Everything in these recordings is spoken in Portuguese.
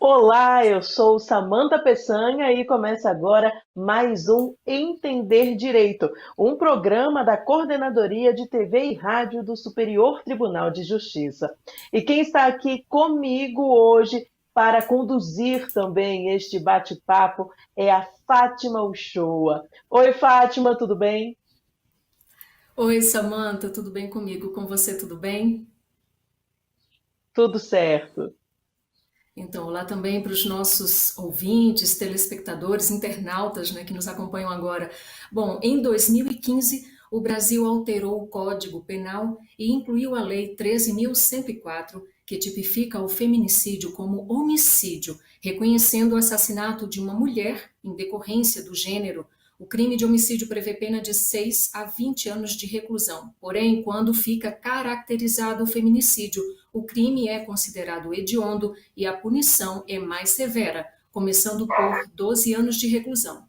Olá, eu sou Samantha Peçanha e começa agora mais um Entender Direito, um programa da Coordenadoria de TV e Rádio do Superior Tribunal de Justiça. E quem está aqui comigo hoje para conduzir também este bate-papo é a Fátima Uchoa. Oi, Fátima, tudo bem? Oi, Samantha, tudo bem comigo? Com você, tudo bem? Tudo certo. Então, olá também para os nossos ouvintes, telespectadores, internautas, né, que nos acompanham agora. Bom, em 2015, o Brasil alterou o Código Penal e incluiu a Lei 13.104, que tipifica o feminicídio como homicídio, reconhecendo o assassinato de uma mulher em decorrência do gênero. O crime de homicídio prevê pena de 6 a 20 anos de reclusão. Porém, quando fica caracterizado o feminicídio, o crime é considerado hediondo e a punição é mais severa, começando por 12 anos de reclusão.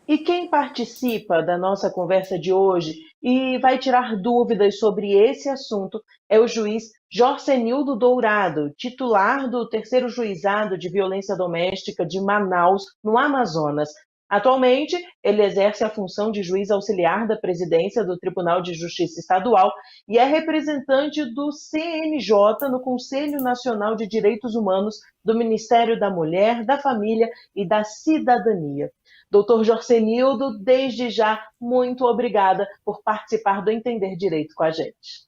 E quem participa da nossa conversa de hoje e vai tirar dúvidas sobre esse assunto é o juiz Jorcenildo Dourado, titular do Terceiro Juizado de Violência Doméstica de Manaus, no Amazonas. Atualmente, ele exerce a função de juiz auxiliar da presidência do Tribunal de Justiça Estadual e é representante do CNJ no Conselho Nacional de Direitos Humanos do Ministério da Mulher, da Família e da Cidadania. Doutor Jorcenildo, desde já, muito obrigada por participar do Entender Direito com a gente.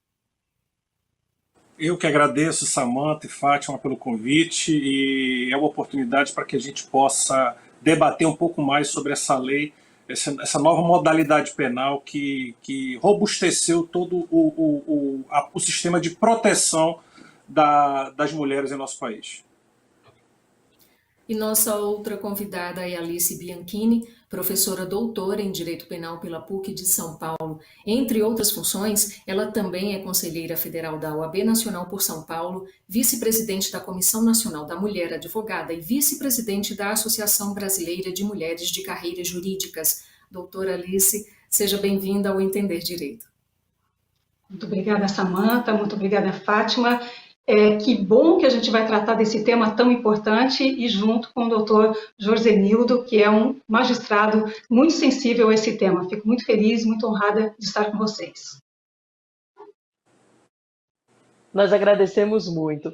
Eu que agradeço, Samantha e Fátima, pelo convite, e é uma oportunidade para que a gente possa debater um pouco mais sobre essa lei, essa nova modalidade penal que robusteceu todo o sistema de proteção das mulheres em nosso país. E nossa outra convidada é Alice Bianchini, professora doutora em Direito Penal pela PUC de São Paulo. Entre outras funções, ela também é conselheira federal da OAB Nacional por São Paulo, vice-presidente da Comissão Nacional da Mulher Advogada e vice-presidente da Associação Brasileira de Mulheres de Carreiras Jurídicas. Doutora Alice, seja bem-vinda ao Entender Direito. Muito obrigada, Samantha, muito obrigada, Fátima. Que bom que a gente vai tratar desse tema tão importante e junto com o doutor Jorzenildo, que é um magistrado muito sensível a esse tema. Fico muito feliz, muito honrada de estar com vocês. Nós agradecemos muito.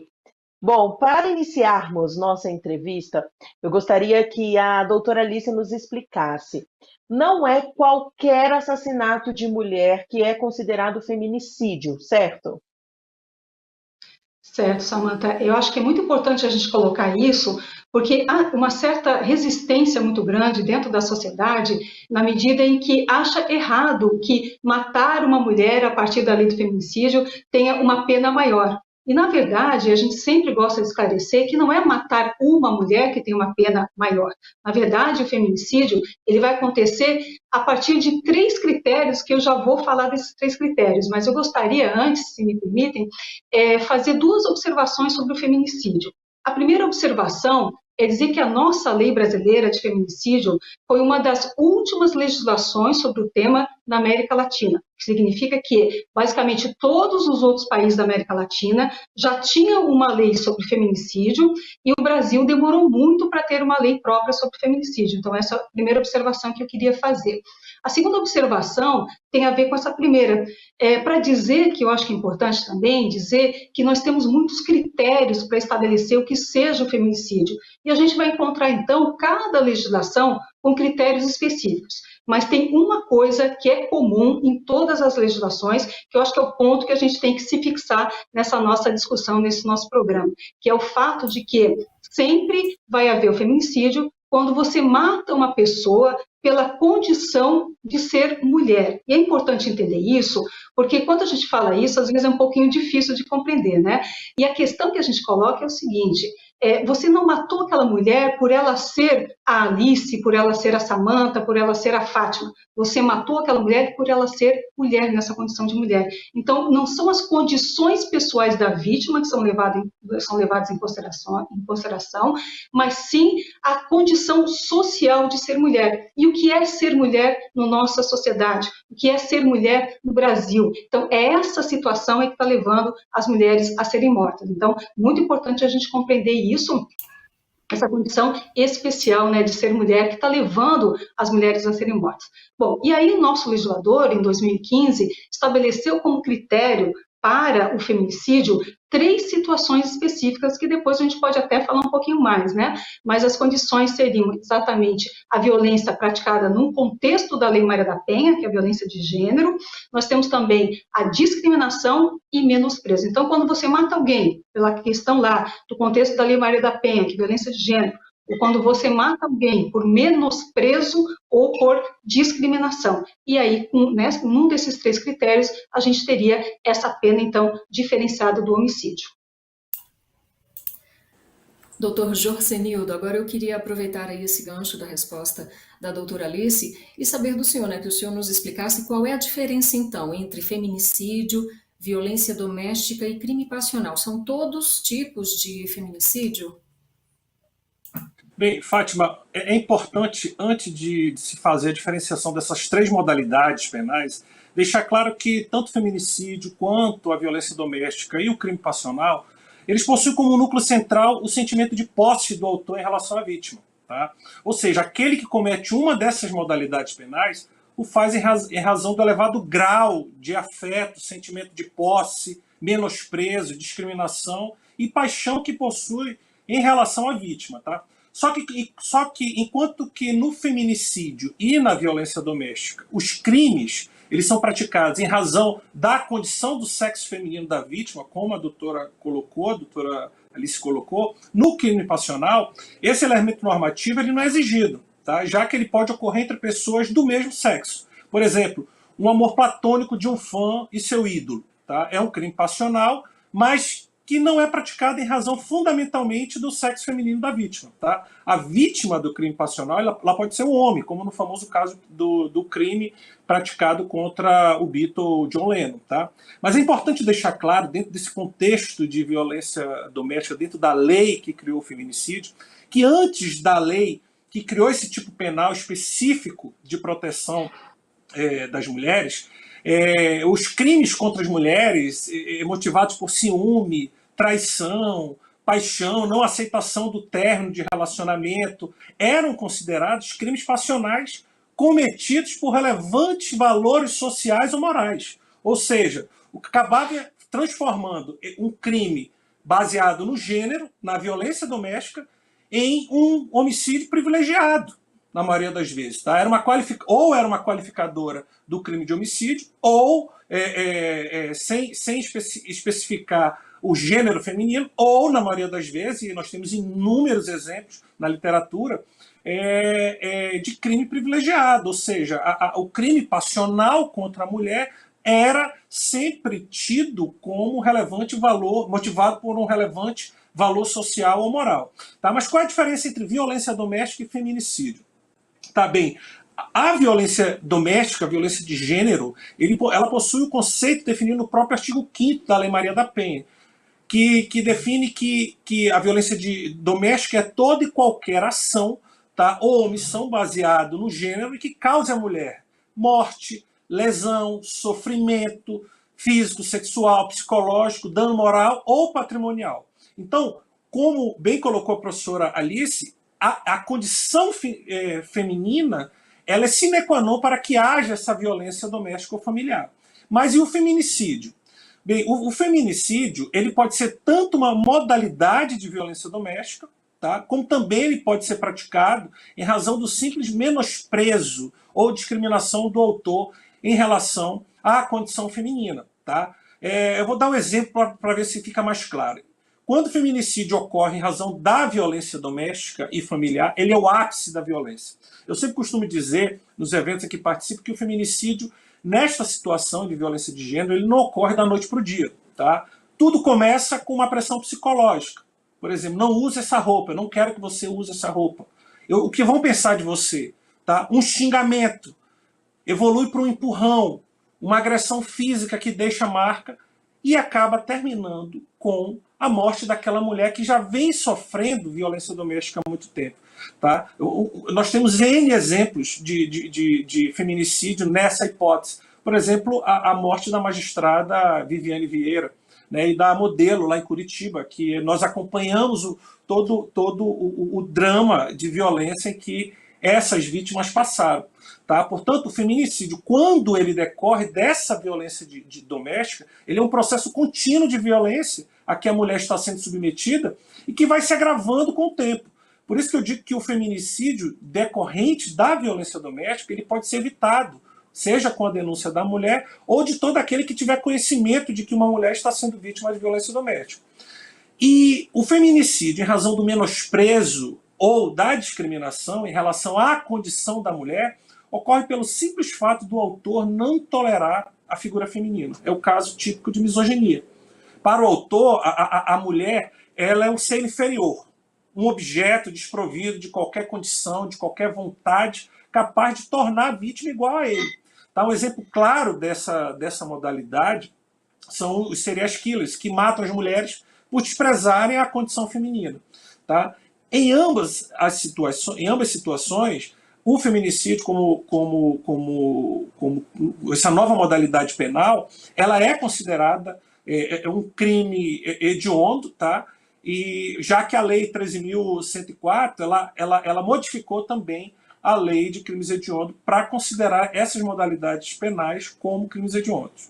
Bom, para iniciarmos nossa entrevista, eu gostaria que a doutora Alice nos explicasse. Não é qualquer assassinato de mulher que é considerado feminicídio, certo? Certo, Samantha. Eu acho que é muito importante a gente colocar isso, porque há uma certa resistência muito grande dentro da sociedade, na medida em que acha errado que matar uma mulher a partir da lei do feminicídio tenha uma pena maior. E, na verdade, a gente sempre gosta de esclarecer que não é matar uma mulher que tem uma pena maior. Na verdade, o feminicídio ele vai acontecer a partir de 3 critérios, que eu já vou falar desses 3 critérios, mas eu gostaria, antes, se me permitem, fazer 2 observações sobre o feminicídio. A primeira observação é dizer que a nossa lei brasileira de feminicídio foi uma das últimas legislações sobre o tema na América Latina, que significa que, basicamente, todos os outros países da América Latina já tinham uma lei sobre feminicídio e o Brasil demorou muito para ter uma lei própria sobre feminicídio. Então, essa é a primeira observação que eu queria fazer. A segunda observação tem a ver com essa primeira, para dizer que eu acho que é importante também dizer que nós temos muitos critérios para estabelecer o que seja o feminicídio. E a gente vai encontrar, então, cada legislação com critérios específicos. Mas tem uma coisa que é comum em todas as legislações, que eu acho que é o ponto que a gente tem que se fixar nessa nossa discussão, nesse nosso programa, que é o fato de que sempre vai haver o feminicídio quando você mata uma pessoa pela condição de ser mulher. E é importante entender isso, porque quando a gente fala isso, às vezes é um pouquinho difícil de compreender, né? E a questão que a gente coloca é o seguinte: você não matou aquela mulher por ela ser a Alice por ela ser a Samantha, por ela ser a Fátima. Você matou aquela mulher por ela ser mulher, nessa condição de mulher. Então, não são as condições pessoais da vítima que são levadas em consideração, mas sim a condição social de ser mulher. E o que é ser mulher na nossa sociedade? O que é ser mulher no Brasil? Então, é essa situação que está levando as mulheres a serem mortas. Então, muito importante a gente compreender isso, essa condição especial, né, de ser mulher, que está levando as mulheres a serem mortas. Bom, e aí o nosso legislador, em 2015, estabeleceu como critério para o feminicídio 3 situações específicas, que depois a gente pode até falar um pouquinho mais, né? Mas as condições seriam exatamente a violência praticada num contexto da Lei Maria da Penha, que é a violência de gênero. Nós temos também a discriminação e menosprezo. Então, quando você mata alguém, pela questão lá do contexto da Lei Maria da Penha, que é violência de gênero, ou quando você mata alguém por menosprezo ou por discriminação. E aí, num desses 3 critérios, a gente teria essa pena, então, diferenciada do homicídio. Doutor Jorcenildo, agora eu queria aproveitar aí esse gancho da resposta da doutora Alice e saber do senhor, né, que o senhor nos explicasse qual é a diferença, então, entre feminicídio, violência doméstica e crime passional. São todos tipos de feminicídio? Bem, Fátima, é importante, antes de se fazer a diferenciação dessas 3 modalidades penais, deixar claro que tanto o feminicídio quanto a violência doméstica e o crime passional, eles possuem como núcleo central o sentimento de posse do autor em relação à vítima. Tá? Ou seja, aquele que comete uma dessas modalidades penais o faz em razão do elevado grau de afeto, sentimento de posse, menosprezo, discriminação e paixão que possui em relação à vítima. Tá? Só que enquanto que no feminicídio e na violência doméstica, os crimes eles são praticados em razão da condição do sexo feminino da vítima, como a doutora Alice colocou, no crime passional, esse elemento normativo ele não é exigido, tá? Já que ele pode ocorrer entre pessoas do mesmo sexo. Por exemplo, um amor platônico de um fã e seu ídolo. Tá? É um crime passional, mas que não é praticado em razão fundamentalmente do sexo feminino da vítima. Tá? A vítima do crime passional ela pode ser um homem, como no famoso caso do crime praticado contra o Beatle John Lennon. Tá? Mas é importante deixar claro, dentro desse contexto de violência doméstica, dentro da lei que criou o feminicídio, que antes da lei que criou esse tipo penal específico de proteção das mulheres, os crimes contra as mulheres motivados por ciúme, traição, paixão, não aceitação do término de relacionamento, eram considerados crimes passionais cometidos por relevantes valores sociais ou morais. Ou seja, o que acabava transformando um crime baseado no gênero, na violência doméstica, em um homicídio privilegiado, na maioria das vezes. Tá? Ou era uma qualificadora do crime de homicídio, ou, sem especificar o gênero feminino, ou, na maioria das vezes, e nós temos inúmeros exemplos na literatura, de crime privilegiado. Ou seja, o crime passional contra a mulher era sempre tido como relevante valor, motivado por um relevante valor social ou moral. Tá? Mas qual é a diferença entre violência doméstica e feminicídio? Tá bem, a violência doméstica, a violência de gênero, ela possui o conceito definido no próprio artigo 5º da Lei Maria da Penha, que define que a violência doméstica é toda e qualquer ação, tá, ou omissão baseado no gênero e que cause à mulher morte, lesão, sofrimento físico, sexual, psicológico, dano moral ou patrimonial. Então, como bem colocou a professora Alice, a condição feminina ela é sine qua non para que haja essa violência doméstica ou familiar. Mas e o feminicídio? Bem, o feminicídio ele pode ser tanto uma modalidade de violência doméstica, tá, como também ele pode ser praticado em razão do simples menosprezo ou discriminação do autor em relação à condição feminina. Tá? Eu vou dar um exemplo para ver se fica mais claro. Quando o feminicídio ocorre em razão da violência doméstica e familiar, ele é o ápice da violência. Eu sempre costumo dizer, nos eventos em que participo, que o feminicídio, nesta situação de violência de gênero, ele não ocorre da noite para o dia. Tá? Tudo começa com uma pressão psicológica. Por exemplo, não use essa roupa, eu não quero que você use essa roupa. O que vão pensar de você? Tá? Um xingamento evolui para um empurrão, uma agressão física que deixa marca e acaba terminando com a morte daquela mulher que já vem sofrendo violência doméstica há muito tempo. Tá? Nós temos N exemplos de feminicídio nessa hipótese. Por exemplo, a morte da magistrada Viviane Vieira, né, e da Modelo, lá em Curitiba, que nós acompanhamos todo o drama de violência em que essas vítimas passaram. Tá? Portanto, o feminicídio, quando ele decorre dessa violência doméstica, ele é um processo contínuo de violência a que a mulher está sendo submetida e que vai se agravando com o tempo. Por isso que eu digo que o feminicídio decorrente da violência doméstica ele pode ser evitado, seja com a denúncia da mulher ou de todo aquele que tiver conhecimento de que uma mulher está sendo vítima de violência doméstica. E o feminicídio, em razão do menosprezo ou da discriminação em relação à condição da mulher, ocorre pelo simples fato do autor não tolerar a figura feminina. É o caso típico de misoginia. Para o autor, a mulher ela é um ser inferior, um objeto desprovido de qualquer condição, de qualquer vontade, capaz de tornar a vítima igual a ele. Tá? Um exemplo claro dessa modalidade são os serial killers, que matam as mulheres por desprezarem a condição feminina. Tá? Em ambas situações, o feminicídio, como essa nova modalidade penal, ela é considerada um crime hediondo, tá? E já que a Lei 13.104, ela modificou também a Lei de Crimes Hediondos para considerar essas modalidades penais como crimes hediondos.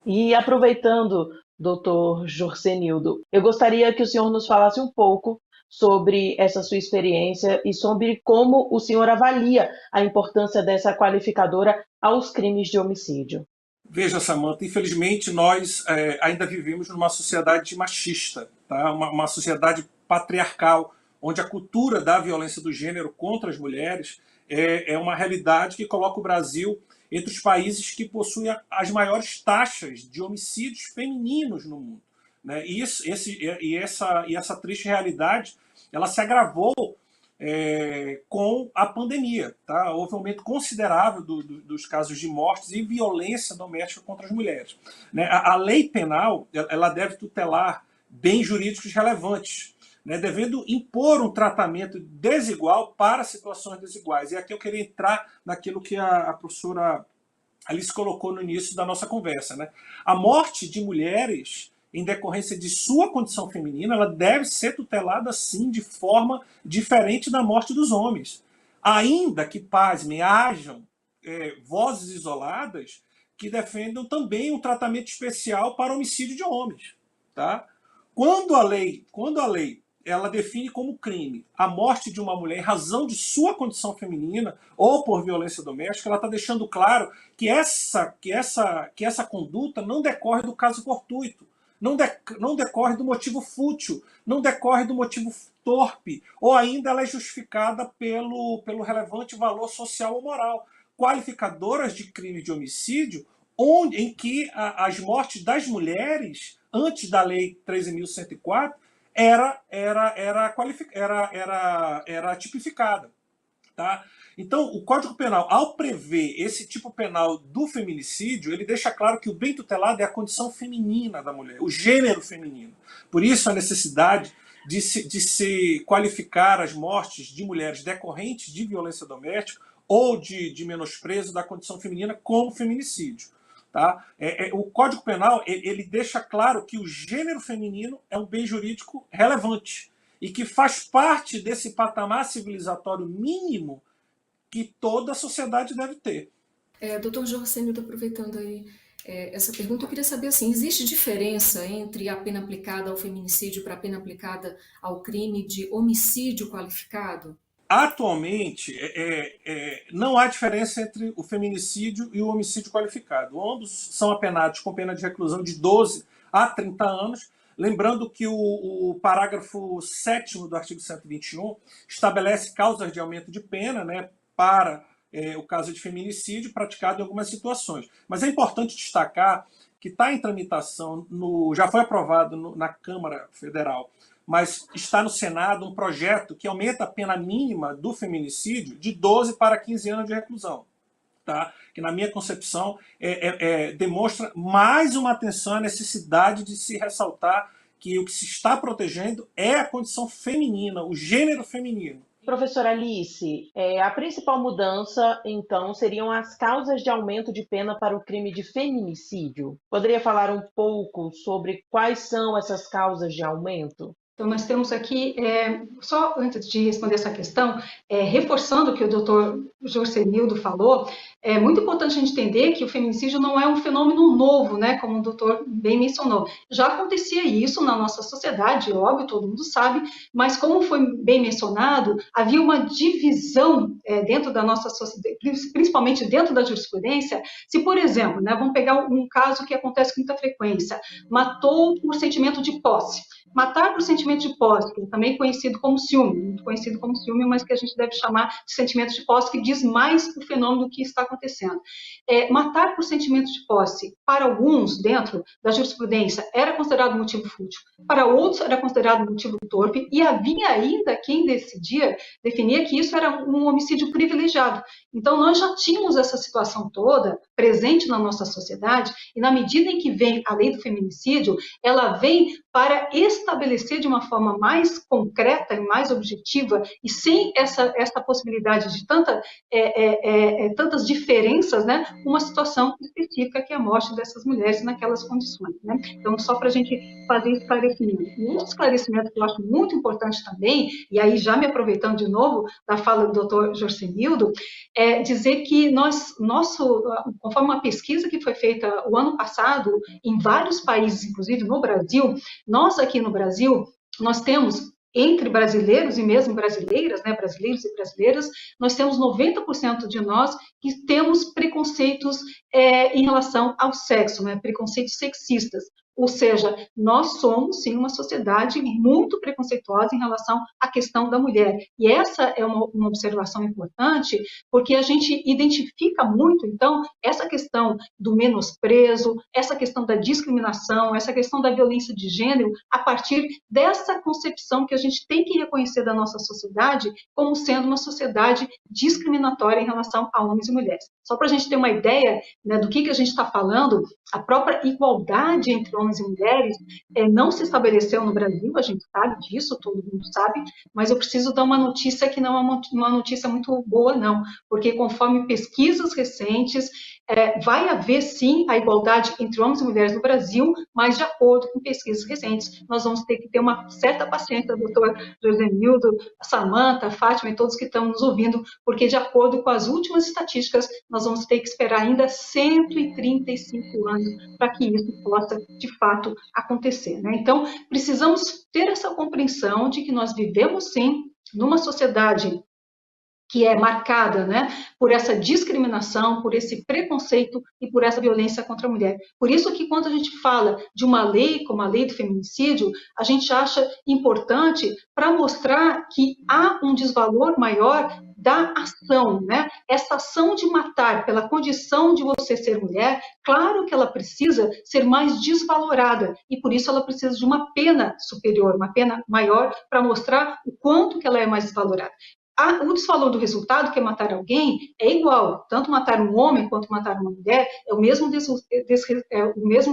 E aproveitando, doutor Jorcenildo, eu gostaria que o senhor nos falasse um pouco sobre essa sua experiência e sobre como o senhor avalia a importância dessa qualificadora aos crimes de homicídio. Veja, Samantha, infelizmente nós ainda vivemos numa sociedade machista, tá? Uma sociedade patriarcal, onde a cultura da violência do gênero contra as mulheres é uma realidade que coloca o Brasil entre os países que possuem as maiores taxas de homicídios femininos no mundo. Né? E essa triste realidade ela se agravou com a pandemia. Tá? Houve um aumento considerável dos casos de mortes e violência doméstica contra as mulheres. Né? A lei penal ela deve tutelar bens jurídicos relevantes, né? Devendo impor um tratamento desigual para situações desiguais. E aqui eu queria entrar naquilo que a professora Alice colocou no início da nossa conversa. Né? A morte de mulheres em decorrência de sua condição feminina, ela deve ser tutelada, sim, de forma diferente da morte dos homens. Ainda que, pasmem, hajam vozes isoladas que defendam também um tratamento especial para homicídio de homens. Tá? Quando a lei ela define como crime a morte de uma mulher em razão de sua condição feminina ou por violência doméstica, ela está deixando claro que essa conduta não decorre do caso fortuito, não decorre do motivo fútil, não decorre do motivo torpe, ou ainda ela é justificada pelo relevante valor social ou moral. Qualificadoras de crime de homicídio em que as mortes das mulheres, antes da Lei 13.104, era tipificada. Tá? Então, o Código Penal, ao prever esse tipo penal do feminicídio, ele deixa claro que o bem tutelado é a condição feminina da mulher, o gênero feminino. Por isso, a necessidade de se qualificar as mortes de mulheres decorrentes de violência doméstica ou de menosprezo da condição feminina como feminicídio. Tá? O Código Penal ele deixa claro que o gênero feminino é um bem jurídico relevante e que faz parte desse patamar civilizatório mínimo que toda a sociedade deve ter. Doutor Jorcenildo, aproveitando aí essa pergunta, eu queria saber assim, existe diferença entre a pena aplicada ao feminicídio para a pena aplicada ao crime de homicídio qualificado? Atualmente, não há diferença entre o feminicídio e o homicídio qualificado. Ambos são apenados com pena de reclusão de 12 a 30 anos, lembrando que o parágrafo 7º do artigo 121 estabelece causas de aumento de pena, né, para o caso de feminicídio praticado em algumas situações. Mas é importante destacar que está em tramitação, já foi aprovado na Câmara Federal, mas está no Senado um projeto que aumenta a pena mínima do feminicídio de 12 para 15 anos de reclusão. Tá? Que na minha concepção demonstra mais uma atenção à necessidade de se ressaltar que o que se está protegendo é a condição feminina, o gênero feminino. Professora Alice, a principal mudança, então, seriam as causas de aumento de pena para o crime de feminicídio. Poderia falar um pouco sobre quais são essas causas de aumento? Então, nós temos aqui, só antes de responder essa questão, reforçando o que o doutor Jorcenildo falou, é muito importante a gente entender que o feminicídio não é um fenômeno novo, né, como o doutor bem mencionou. Já acontecia isso na nossa sociedade, óbvio, todo mundo sabe, mas como foi bem mencionado, havia uma divisão dentro da nossa sociedade, principalmente dentro da jurisprudência. Se, por exemplo, né, vamos pegar um caso que acontece com muita frequência, matou por sentimento de posse. Matar por sentimento de posse, que é também conhecido como ciúme, muito conhecido como ciúme, mas que a gente deve chamar de sentimento de posse, que diz mais o fenômeno que está acontecendo. Matar por sentimento de posse, para alguns, dentro da jurisprudência, era considerado motivo fútil, para outros era considerado motivo torpe, e havia ainda quem definia que isso era um homicídio privilegiado. Então, nós já tínhamos essa situação toda presente na nossa sociedade, e na medida em que vem a lei do feminicídio, ela vem para estabelecer de uma forma mais concreta e mais objetiva, e sem essa possibilidade de tantas diferenças, né, uma situação específica que é a morte dessas mulheres naquelas condições. Né? Então, só para a gente fazer esclarecimento. Um outro esclarecimento que eu acho muito importante também, e aí já me aproveitando de novo da fala do Dr. Jorcenildo, é dizer que conforme uma pesquisa que foi feita o ano passado, em vários países, inclusive no Brasil, nós aqui no Brasil, nós temos, entre brasileiros e mesmo brasileiras, né, brasileiros e brasileiras, nós temos 90% de nós que temos preconceitos em relação ao sexo, né, preconceitos sexistas. Ou seja, nós somos, sim, uma sociedade muito preconceituosa em relação à questão da mulher. E essa é uma observação importante, porque a gente identifica muito, então, essa questão do menosprezo, essa questão da discriminação, essa questão da violência de gênero, a partir dessa concepção que a gente tem que reconhecer da nossa sociedade como sendo uma sociedade discriminatória em relação a homens e mulheres. Só para a gente ter uma ideia, né, do que a gente está falando, a própria igualdade entre homens e mulheres não se estabeleceu no Brasil, a gente sabe disso, todo mundo sabe, mas eu preciso dar uma notícia que não é uma notícia muito boa, não, porque conforme pesquisas recentes, vai haver sim a igualdade entre homens e mulheres no Brasil, mas de acordo com pesquisas recentes, nós vamos ter que ter uma certa paciência, doutor Jorcenildo, Samantha, Fátima e todos que estão nos ouvindo, porque de acordo com as últimas estatísticas, nós vamos ter que esperar ainda 135 anos para que isso possa, de fato, acontecer. Né? Então, precisamos ter essa compreensão de que nós vivemos, sim, numa sociedade que é marcada, né, por essa discriminação, por esse preconceito e por essa violência contra a mulher. Por isso que quando a gente fala de uma lei como a lei do feminicídio, a gente acha importante para mostrar que há um desvalor maior da ação, né? Essa ação de matar pela condição de você ser mulher, claro que ela precisa ser mais desvalorada e por isso ela precisa de uma pena superior, uma pena maior para mostrar o quanto que ela é mais desvalorada. O desvalor do resultado, que é matar alguém, é igual. Tanto matar um homem quanto matar uma mulher é o mesmo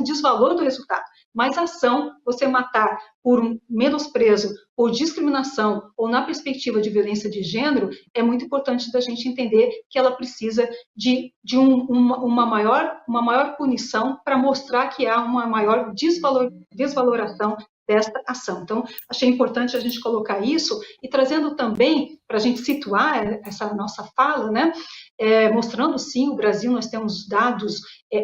desvalor do resultado. Mas a ação, você matar por um menosprezo, por discriminação ou na perspectiva de violência de gênero, é muito importante da gente entender que ela precisa de uma maior punição para mostrar que há uma maior desvaloração desta ação. Então, achei importante a gente colocar isso e trazendo também, para a gente situar essa nossa fala, né, mostrando, sim, o Brasil, nós temos dados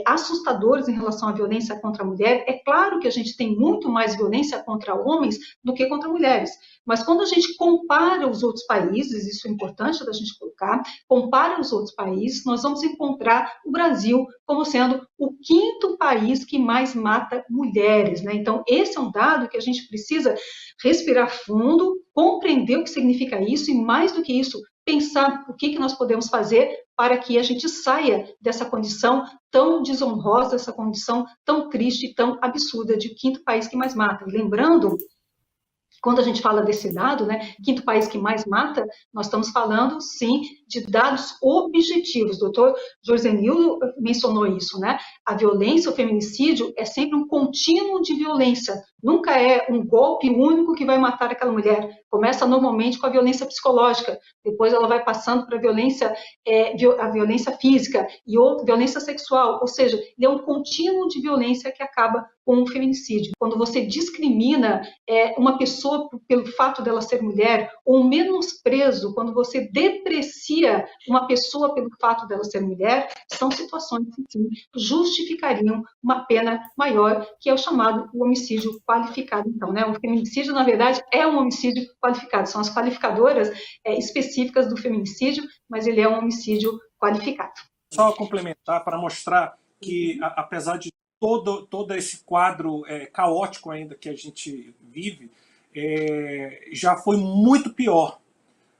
assustadores em relação à violência contra a mulher. É claro que a gente tem muito mais violência contra homens do que contra mulheres, mas quando a gente compara os outros países, isso é importante da gente colocar, compara os outros países, nós vamos encontrar o Brasil como sendo o 5º país que mais mata mulheres, né? Então, esse é um dado que a gente precisa respirar fundo, compreender o que significa isso e, mais do que isso, pensar o que nós podemos fazer para que a gente saia dessa condição tão desonrosa, essa condição tão triste, tão absurda de 5º país que mais mata. E lembrando, quando a gente fala desse dado, né, quinto país que mais mata, nós estamos falando, sim, de dados objetivos. O doutor Jorzenildo mencionou isso, né? A violência, o feminicídio, é sempre um contínuo de violência. Nunca é um golpe único que vai matar aquela mulher. Começa normalmente com a violência psicológica, depois ela vai passando para a violência física e outra violência sexual. Ou seja, ele é um contínuo de violência que acaba com o feminicídio. Quando você discrimina uma pessoa pelo fato dela ser mulher, ou menosprezo, quando você deprecia uma pessoa pelo fato dela ser mulher, são situações que sim, justificariam uma pena maior, que é o chamado homicídio qualificado. Então, né, o feminicídio, na verdade, é um homicídio qualificado. São as qualificadoras específicas do feminicídio, mas ele é um homicídio qualificado. Só complementar para mostrar que, apesar de todo esse quadro caótico ainda que a gente vive, já foi muito pior.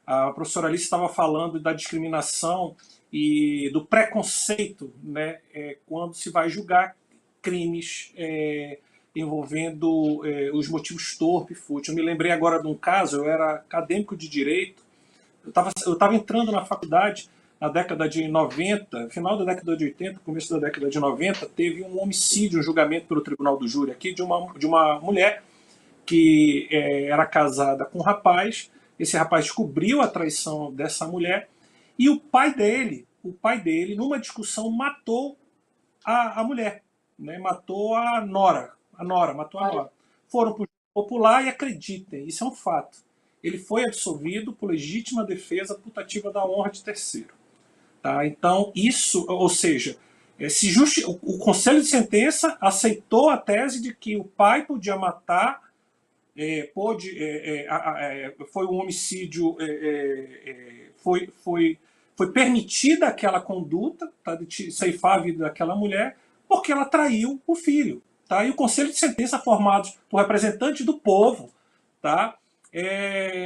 A professora Alice estava falando da discriminação e do preconceito, né, quando se vai julgar crimes envolvendo os motivos torpe e fútil. Eu me lembrei agora de um caso, eu era acadêmico de Direito, eu estava entrando na faculdade na década de 90, final da década de 80, começo da década de 90, teve um homicídio, um julgamento pelo Tribunal do Júri aqui de uma mulher que era casada com um rapaz. Esse rapaz descobriu a traição dessa mulher e o pai dele, numa discussão, matou a mulher, né? Matou a nora. Foram para o popular e acreditem, isso é um fato. Ele foi absolvido por legítima defesa putativa da honra de terceiro. Tá? Então, isso, ou seja, o Conselho de Sentença aceitou a tese de que o pai podia matar, foi um homicídio, foi permitida aquela conduta, tá, de ceifar a vida daquela mulher, porque ela traiu o filho. Tá? E o Conselho de Sentença, formado por representantes do povo, tá,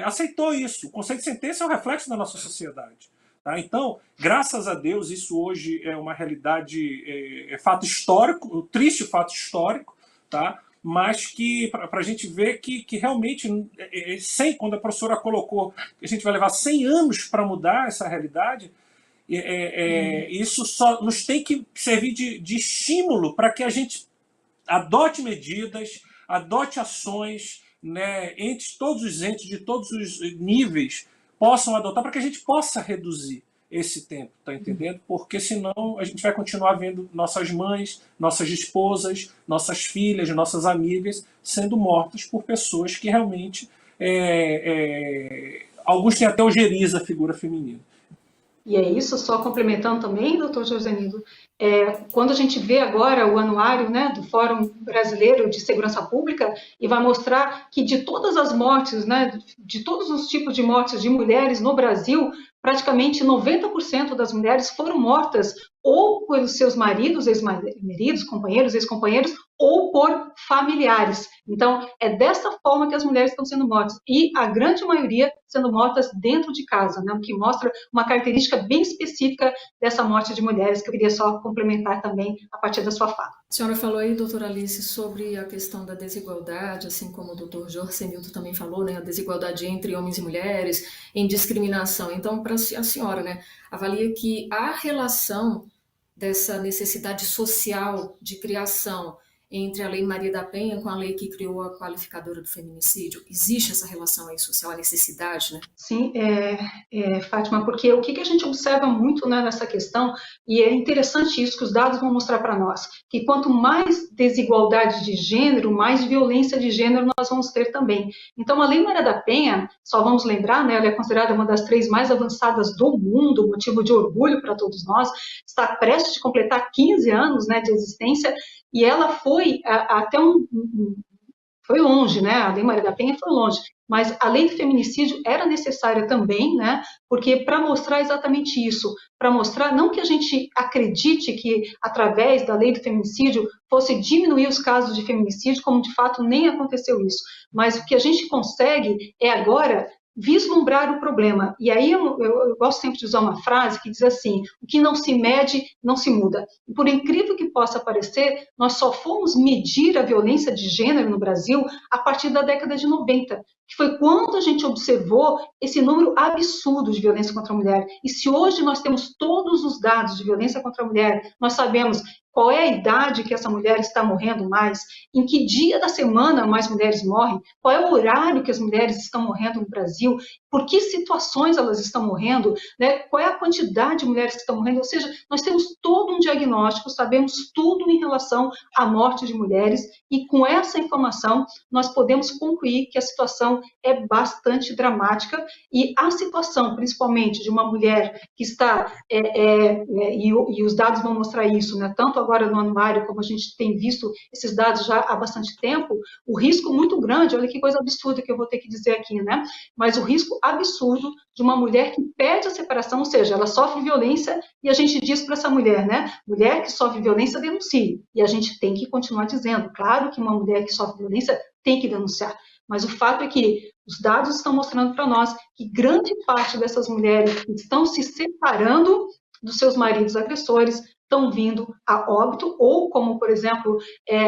aceitou isso. O Conselho de Sentença é um reflexo da nossa sociedade. Tá? Então, graças a Deus, isso hoje é uma realidade, é fato histórico, um triste fato histórico, tá? Mas que para a gente ver que realmente, quando a professora colocou que a gente vai levar 100 anos para mudar essa realidade, isso só nos tem que servir de estímulo para que a gente adote medidas, adote ações, né, entre todos os entes, de todos os níveis, possam adotar para que a gente possa reduzir esse tempo, tá entendendo? Porque senão a gente vai continuar vendo nossas mães, nossas esposas, nossas filhas, nossas amigas sendo mortas por pessoas que realmente alguns têm até ojeriza a figura feminina. E é isso, só complementando também, doutor Jorzenildo, quando a gente vê agora o anuário, né, do Fórum Brasileiro de Segurança Pública, e vai mostrar que de todas as mortes, né, de todos os tipos de mortes de mulheres no Brasil, praticamente 90% das mulheres foram mortas ou pelos seus maridos, ex-maridos, companheiros, ex-companheiros, ou por familiares. Então, é dessa forma que as mulheres estão sendo mortas. E a grande maioria sendo mortas dentro de casa, né? O que mostra uma característica bem específica dessa morte de mulheres, que eu queria só complementar também a partir da sua fala. A senhora falou aí, doutora Alice, sobre a questão da desigualdade, assim como o doutor Jorcenildo também falou, né? A desigualdade entre homens e mulheres, em discriminação. Então, para a senhora, né, avalia que a relação dessa necessidade social de criação entre a Lei Maria da Penha com a lei que criou a qualificadora do feminicídio? Existe essa relação aí social, a necessidade, né? Sim, Fátima, porque o que a gente observa muito, né, nessa questão, e é interessante isso que os dados vão mostrar para nós, que quanto mais desigualdade de gênero, mais violência de gênero nós vamos ter também. Então, a Lei Maria da Penha, só vamos lembrar, né, ela é considerada uma das 3 mais avançadas do mundo, motivo de orgulho para todos nós, está prestes a completar 15 anos, né, de existência, e ela foi até foi longe, né? A Lei Maria da Penha foi longe, mas a lei do feminicídio era necessária também, né? Porque para mostrar exatamente isso, para mostrar não que a gente acredite que através da lei do feminicídio fosse diminuir os casos de feminicídio, como de fato nem aconteceu isso, mas o que a gente consegue é agora vislumbrar o problema. E aí eu gosto sempre de usar uma frase que diz assim: o que não se mede, não se muda. E por incrível que possa parecer, nós só fomos medir a violência de gênero no Brasil a partir da década de 90, que foi quando a gente observou esse número absurdo de violência contra a mulher. E se hoje nós temos todos os dados de violência contra a mulher, nós sabemos qual é a idade que essa mulher está morrendo mais, em que dia da semana mais mulheres morrem, qual é o horário que as mulheres estão morrendo no Brasil, por que situações elas estão morrendo, né? Qual é a quantidade de mulheres que estão morrendo, ou seja, nós temos todo um diagnóstico, sabemos tudo em relação à morte de mulheres, e com essa informação nós podemos concluir que a situação é bastante dramática, e a situação, principalmente, de uma mulher que está, e os dados vão mostrar isso, né? Tanto agora no anuário, como a gente tem visto esses dados já há bastante tempo, o risco muito grande, olha que coisa absurda que eu vou ter que dizer aqui, né? Mas o risco absurdo de uma mulher que pede a separação, ou seja, ela sofre violência e a gente diz para essa mulher, né? Mulher que sofre violência, denuncie. E a gente tem que continuar dizendo, claro que uma mulher que sofre violência tem que denunciar. Mas o fato é que os dados estão mostrando para nós que grande parte dessas mulheres que estão se separando dos seus maridos agressores estão vindo a óbito, ou como, por exemplo,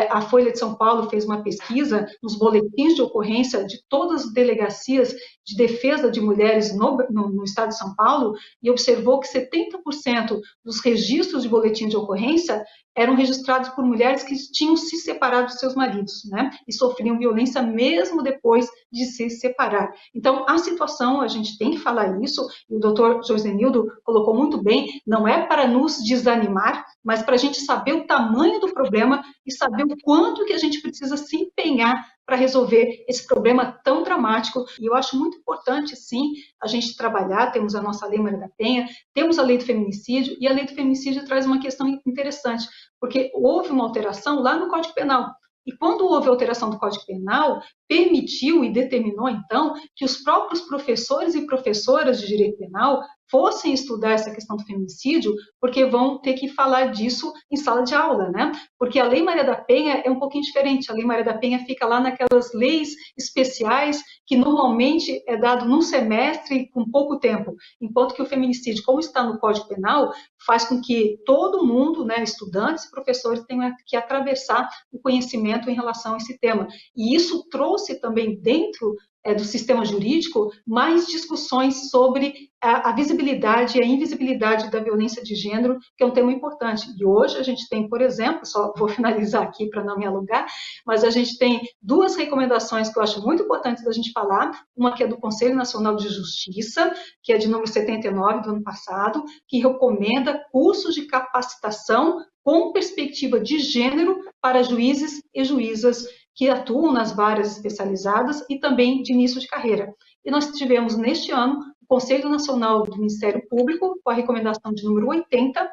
a Folha de São Paulo fez uma pesquisa nos boletins de ocorrência de todas as delegacias de defesa de mulheres no estado de São Paulo, e observou que 70% dos registros de boletim de ocorrência eram registrados por mulheres que tinham se separado dos seus maridos, né? E sofriam violência mesmo depois de se separar. Então, a situação, a gente tem que falar isso, e o doutor Josenildo colocou muito bem, não é para nos desanimar, mas para a gente saber o tamanho do problema e saber o quanto que a gente precisa se empenhar para resolver esse problema tão dramático. E eu acho muito importante, sim, a gente trabalhar, temos a nossa Lei Maria da Penha, temos a Lei do Feminicídio, e a Lei do Feminicídio traz uma questão interessante, porque houve uma alteração lá no Código Penal. E quando houve a alteração do Código Penal, permitiu e determinou, então, que os próprios professores e professoras de direito penal fossem estudar essa questão do feminicídio, porque vão ter que falar disso em sala de aula, né? Porque a Lei Maria da Penha é um pouquinho diferente. A Lei Maria da Penha fica lá naquelas leis especiais que normalmente é dado num semestre com pouco tempo, enquanto que o feminicídio, como está no Código Penal, faz com que todo mundo, né, estudantes e professores, tenham que atravessar o conhecimento em relação a esse tema. E isso trouxe também dentro do sistema jurídico mais discussões sobre a visibilidade e a invisibilidade da violência de gênero, que é um tema importante. E hoje a gente tem, por exemplo, só vou finalizar aqui para não me alongar, mas a gente tem duas recomendações que eu acho muito importantes da gente falar, uma que é do Conselho Nacional de Justiça, que é de número 79 do ano passado, que recomenda cursos de capacitação com perspectiva de gênero para juízes e juízas que atuam nas varas especializadas e também de início de carreira. E nós tivemos, neste ano, o Conselho Nacional do Ministério Público, com a recomendação de número 80,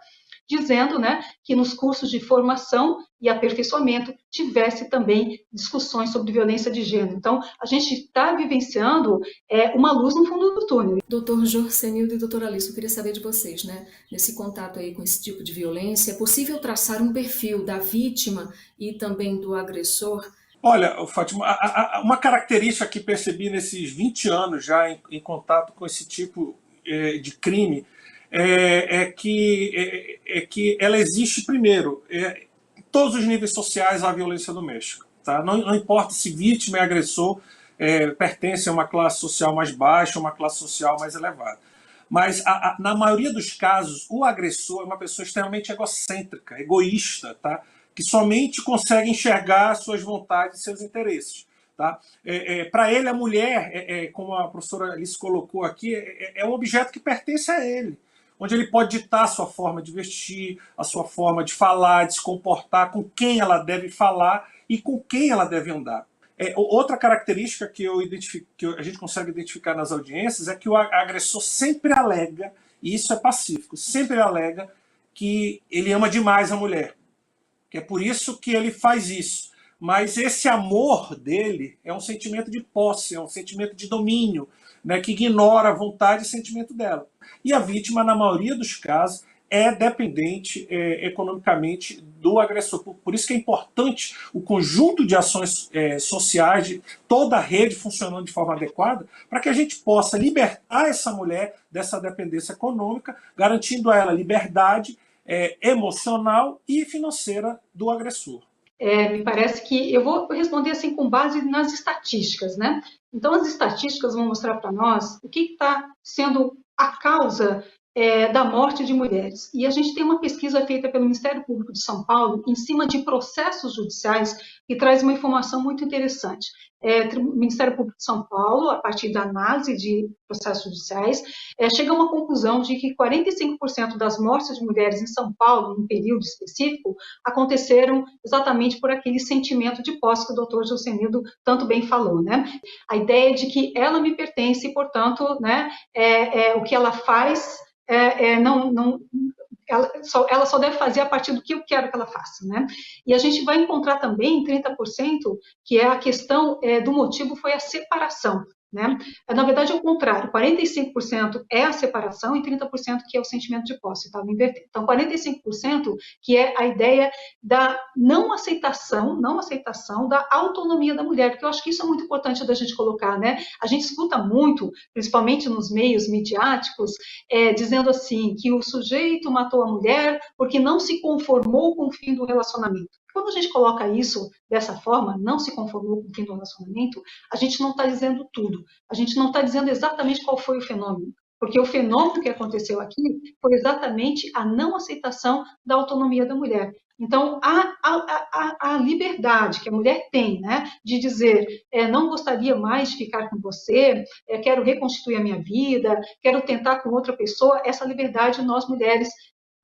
dizendo, né, que nos cursos de formação e aperfeiçoamento tivesse também discussões sobre violência de gênero. Então, a gente está vivenciando uma luz no fundo do túnel. Doutor Jorsenildo e doutora Alice, eu queria saber de vocês, né, nesse contato aí com esse tipo de violência, é possível traçar um perfil da vítima e também do agressor? Olha, Fátima, uma característica que percebi nesses 20 anos já em contato com esse tipo de crime é que ela existe, primeiro, em todos os níveis sociais a violência doméstica. Tá? Não importa se vítima e agressor pertencem a uma classe social mais baixa ou uma classe social mais elevada. Mas, na maioria dos casos, o agressor é uma pessoa extremamente egocêntrica, egoísta, tá? Que somente consegue enxergar suas vontades e seus interesses. Tá? Para ele, a mulher, como a professora Alice colocou aqui, é um objeto que pertence a ele, onde ele pode ditar a sua forma de vestir, a sua forma de falar, de se comportar, com quem ela deve falar e com quem ela deve andar. Outra característica que a gente consegue identificar nas audiências é que o agressor sempre alega, e isso é pacífico, sempre alega que ele ama demais a mulher, que é por isso que ele faz isso. Mas esse amor dele é um sentimento de posse, é um sentimento de domínio, né, que ignora a vontade e sentimento dela. E a vítima, na maioria dos casos, é dependente economicamente do agressor. Por isso que é importante o conjunto de ações sociais, de toda a rede funcionando de forma adequada, para que a gente possa libertar essa mulher dessa dependência econômica, garantindo a ela liberdade emocional e financeira do agressor. Me parece que eu vou responder assim com base nas estatísticas, né? Então, as estatísticas vão mostrar para nós o que está sendo a causa da morte de mulheres. E a gente tem uma pesquisa feita pelo Ministério Público de São Paulo em cima de processos judiciais que traz uma informação muito interessante. O Ministério Público de São Paulo, a partir da análise de processos judiciais, chega a uma conclusão de que 45% das mortes de mulheres em São Paulo, em um período específico, aconteceram exatamente por aquele sentimento de posse que o doutor Josenildo tanto bem falou, né? A ideia de que ela me pertence e, portanto, né, o que ela faz ela só deve fazer a partir do que eu quero que ela faça, né? E a gente vai encontrar também 30%, que é a questão do motivo foi a separação, né? Na verdade, é o contrário, 45% é a separação e 30% que é o sentimento de posse, tá? Então, 45% que é a ideia da não aceitação da autonomia da mulher, porque eu acho que isso é muito importante da gente colocar, né? A gente escuta muito, principalmente nos meios midiáticos, dizendo assim, que o sujeito matou a mulher porque não se conformou com o fim do relacionamento. Quando a gente coloca isso dessa forma, não se conformou com o fim do relacionamento, a gente não está dizendo tudo. A gente não está dizendo exatamente qual foi o fenômeno. Porque o fenômeno que aconteceu aqui foi exatamente a não aceitação da autonomia da mulher. Então, a liberdade que a mulher tem, né, de dizer, não gostaria mais de ficar com você, quero reconstituir a minha vida, quero tentar com outra pessoa, essa liberdade nós mulheres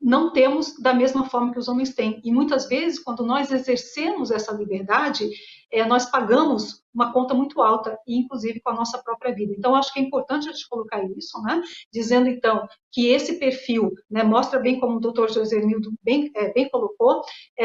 não temos da mesma forma que os homens têm. E muitas vezes, quando nós exercemos essa liberdade, nós pagamos uma conta muito alta, inclusive com a nossa própria vida. Então, acho que é importante a gente colocar isso, né? Dizendo, então, que esse perfil, né, mostra bem como o doutor Josenildo bem colocou,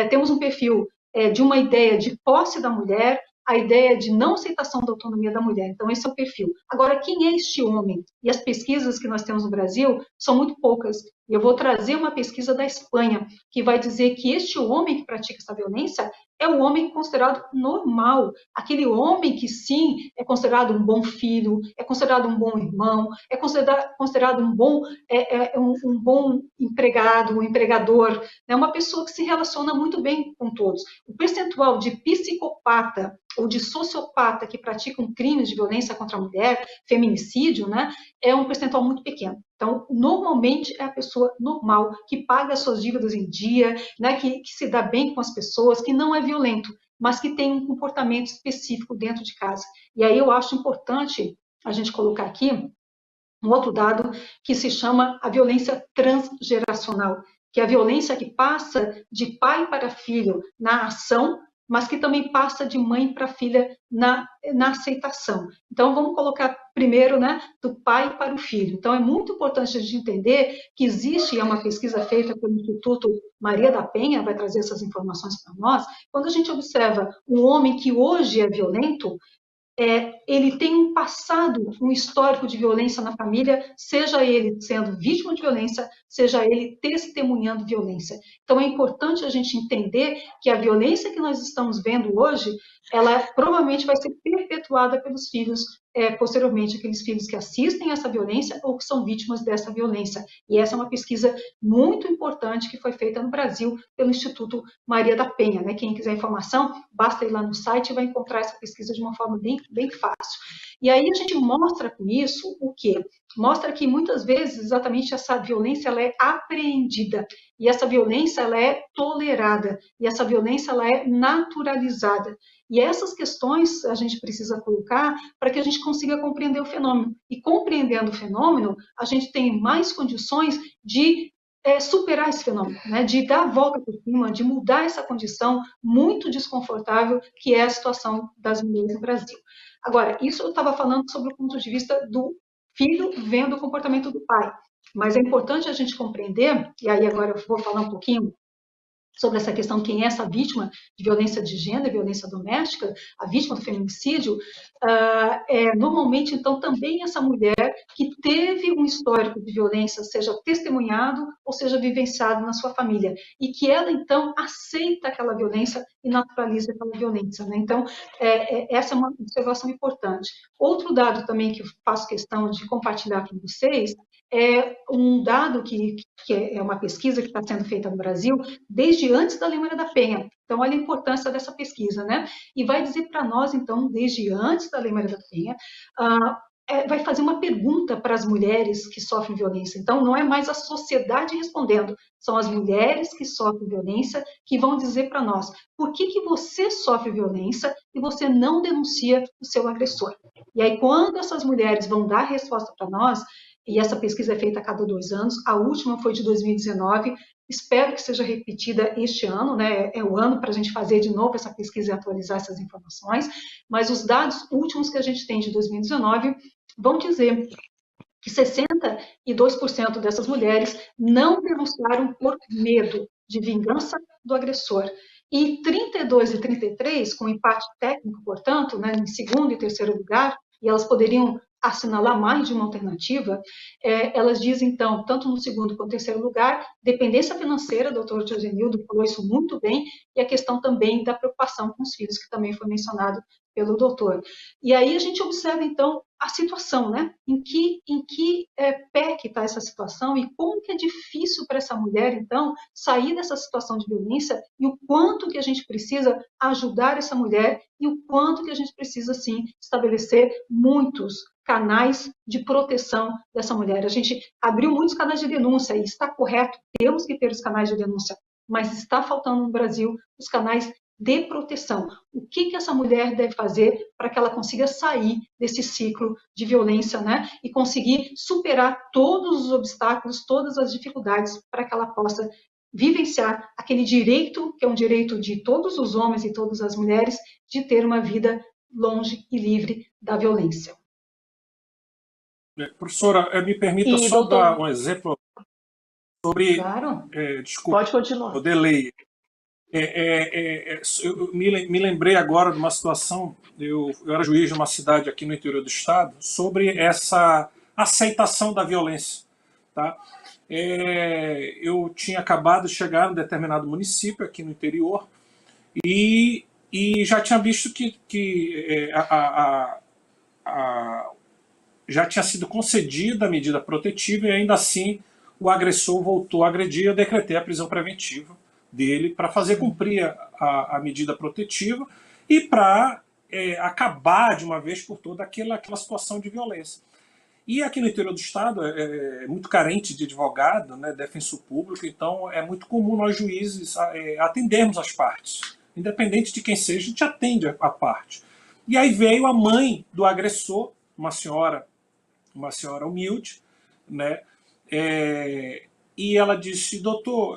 temos um perfil de uma ideia de posse da mulher, a ideia de não aceitação da autonomia da mulher. Então, esse é o perfil. Agora, quem é este homem? E as pesquisas que nós temos no Brasil são muito poucas. E eu vou trazer uma pesquisa da Espanha, que vai dizer que este homem que pratica essa violência é o homem considerado normal, aquele homem que, sim, é considerado um bom filho, é considerado um bom irmão, é considerado um bom empregado, um empregador, é uma pessoa que se relaciona muito bem com todos. O percentual de psicopata ou de sociopata que praticam crimes de violência contra a mulher, feminicídio, né, é um percentual muito pequeno. Então, normalmente é a pessoa normal, que paga as suas dívidas em dia, né, que se dá bem com as pessoas, que não é violento, mas que tem um comportamento específico dentro de casa. E aí eu acho importante a gente colocar aqui um outro dado que se chama a violência transgeracional, que é a violência que passa de pai para filho na ação, mas que também passa de mãe para filha na aceitação. Então, vamos colocar primeiro, né, do pai para o filho. Então, é muito importante a gente entender que existe, é uma pesquisa feita pelo Instituto Maria da Penha, vai trazer essas informações para nós, quando a gente observa um homem que hoje é violento, ele tem um passado, um histórico de violência na família, seja ele sendo vítima de violência, seja ele testemunhando violência. Então, é importante a gente entender que a violência que nós estamos vendo hoje, ela provavelmente vai ser perpetuada pelos filhos, posteriormente, aqueles filhos que assistem a essa violência ou que são vítimas dessa violência. E essa é uma pesquisa muito importante que foi feita no Brasil pelo Instituto Maria da Penha, né? Quem quiser informação, basta ir lá no site e vai encontrar essa pesquisa de uma forma bem fácil. E aí a gente mostra com isso o quê? Mostra que muitas vezes exatamente essa violência ela é apreendida e essa violência ela é tolerada e essa violência ela é naturalizada. E essas questões a gente precisa colocar para que a gente consiga compreender o fenômeno. E compreendendo o fenômeno, a gente tem mais condições de superar esse fenômeno, né? De dar a volta por cima, de mudar essa condição muito desconfortável que é a situação das mulheres no Brasil. Agora, isso eu estava falando sobre o ponto de vista do filho vendo o comportamento do pai. Mas é importante a gente compreender, e aí agora eu vou falar um pouquinho sobre essa questão, quem é essa vítima de violência de gênero, violência doméstica, a vítima do feminicídio, normalmente, então, também essa mulher que teve um histórico de violência, seja testemunhado ou seja vivenciado na sua família, e que ela, então, aceita aquela violência e naturaliza aquela violência, né? Então, essa é uma observação importante. Outro dado também que eu faço questão de compartilhar com vocês é um dado que é uma pesquisa que está sendo feita no Brasil desde antes da Lei Maria da Penha. Então, olha a importância dessa pesquisa, né? E vai dizer para nós, então, desde antes da Lei Maria da Penha, vai fazer uma pergunta para as mulheres que sofrem violência. Então, não é mais a sociedade respondendo, são as mulheres que sofrem violência que vão dizer para nós por que você sofre violência e você não denuncia o seu agressor. E aí, quando essas mulheres vão dar resposta para nós, e essa pesquisa é feita a cada 2 anos, a última foi de 2019, espero que seja repetida este ano, né? É o ano para a gente fazer de novo essa pesquisa e atualizar essas informações, mas os dados últimos que a gente tem de 2019 vão dizer que 62% dessas mulheres não denunciaram por medo de vingança do agressor. E 32 e 33, com empate técnico, portanto, né, em segundo e terceiro lugar, e elas poderiam assinalar mais de uma alternativa, elas dizem, então, tanto no segundo quanto no terceiro lugar, dependência financeira, o doutor Josenildo falou isso muito bem, e a questão também da preocupação com os filhos, que também foi mencionado pelo doutor. E aí a gente observa, então, a situação, né? Em que pé que está essa situação e como que é difícil para essa mulher, então, sair dessa situação de violência e o quanto que a gente precisa ajudar essa mulher e o quanto que a gente precisa, sim, estabelecer muitos canais de proteção dessa mulher. A gente abriu muitos canais de denúncia e está correto, temos que ter os canais de denúncia, mas está faltando no Brasil os canais de proteção. O que essa mulher deve fazer para que ela consiga sair desse ciclo de violência, né? E conseguir superar todos os obstáculos, todas as dificuldades, para que ela possa vivenciar aquele direito, que é um direito de todos os homens e todas as mulheres, de ter uma vida longe e livre da violência. Professora, me permita E, só doutor... dar um exemplo sobre... Claro. Desculpa, pode continuar. o delay. Eu me lembrei agora de uma situação, eu era juiz de uma cidade aqui no interior do estado, sobre essa aceitação da violência. Tá? Eu tinha acabado de chegar em um determinado município aqui no interior e já tinha visto que já tinha sido concedida a medida protetiva e ainda assim o agressor voltou a agredir. Eu decretei a prisão preventiva dele para fazer cumprir a medida protetiva e para acabar de uma vez por toda aquela situação de violência. E aqui no interior do estado é muito carente de advogado, né, defensor público, então é muito comum nós juízes atendermos as partes. Independente de quem seja, a gente atende a parte. E aí veio a mãe do agressor, uma senhora humilde, né, e ela disse: doutor,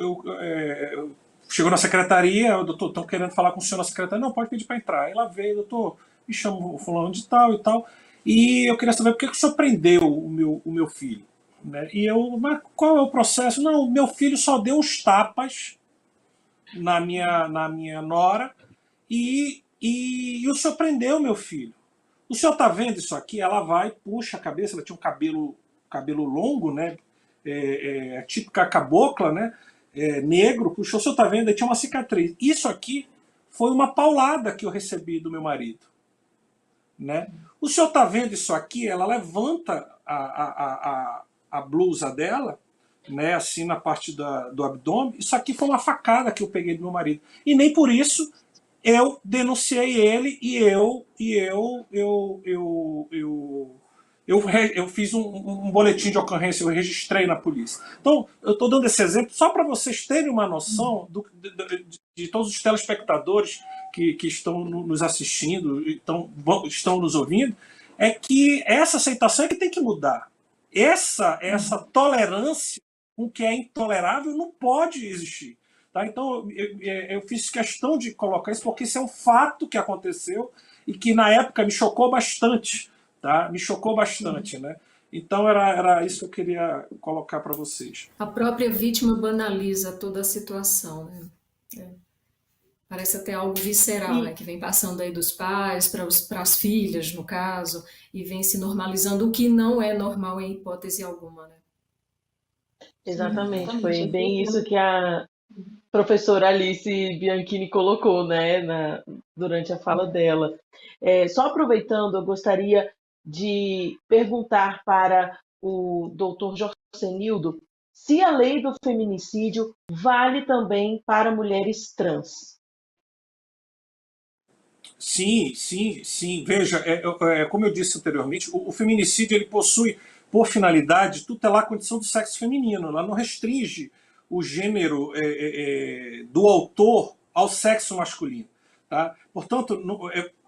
chegou na secretaria, o doutor, estão querendo falar com o senhor na secretaria. Não, pode pedir para entrar. Ela veio: doutor, me chamo fulano de tal e tal, e eu queria saber por que o senhor prendeu o meu filho. Né? E eu: mas qual é o processo? Não, meu filho só deu uns tapas na minha nora e o senhor prendeu meu filho. O senhor está vendo isso aqui? Ela vai, puxa a cabeça, ela tinha um cabelo longo, né? Típica cabocla, né? Negro, puxou, o senhor está vendo? Aí tinha uma cicatriz. Isso aqui foi uma paulada que eu recebi do meu marido. Né? O senhor está vendo isso aqui? Ela levanta a blusa dela, né, assim na parte do abdômen. Isso aqui foi uma facada que eu peguei do meu marido. E nem por isso eu denunciei ele e eu fiz um boletim de ocorrência, eu registrei na polícia. Então, eu estou dando esse exemplo só para vocês terem uma noção de todos os telespectadores que estão nos assistindo, estão nos ouvindo, é que essa aceitação é que tem que mudar. Essa tolerância com o que é intolerável não pode existir. Tá? Então, eu fiz questão de colocar isso porque isso é um fato que aconteceu e que na época me chocou bastante. Tá? Me chocou bastante, né? Então era isso que eu queria colocar para vocês. A própria vítima banaliza toda a situação, né? Parece até algo visceral, né, E, que vem passando aí dos pais para as filhas, no caso, e vem se normalizando, o que não é normal em hipótese alguma, né? Sim, exatamente, exatamente. foi bem isso que a professora Alice Bianchini colocou, né, durante a fala dela. Só aproveitando, eu gostaria de perguntar para o doutor Jorcenildo se a lei do feminicídio vale também para mulheres trans. Sim, sim, sim. Veja, como eu disse anteriormente, o feminicídio ele possui por finalidade tutelar a condição do sexo feminino. Ela não restringe o gênero do autor ao sexo masculino. Tá? Portanto,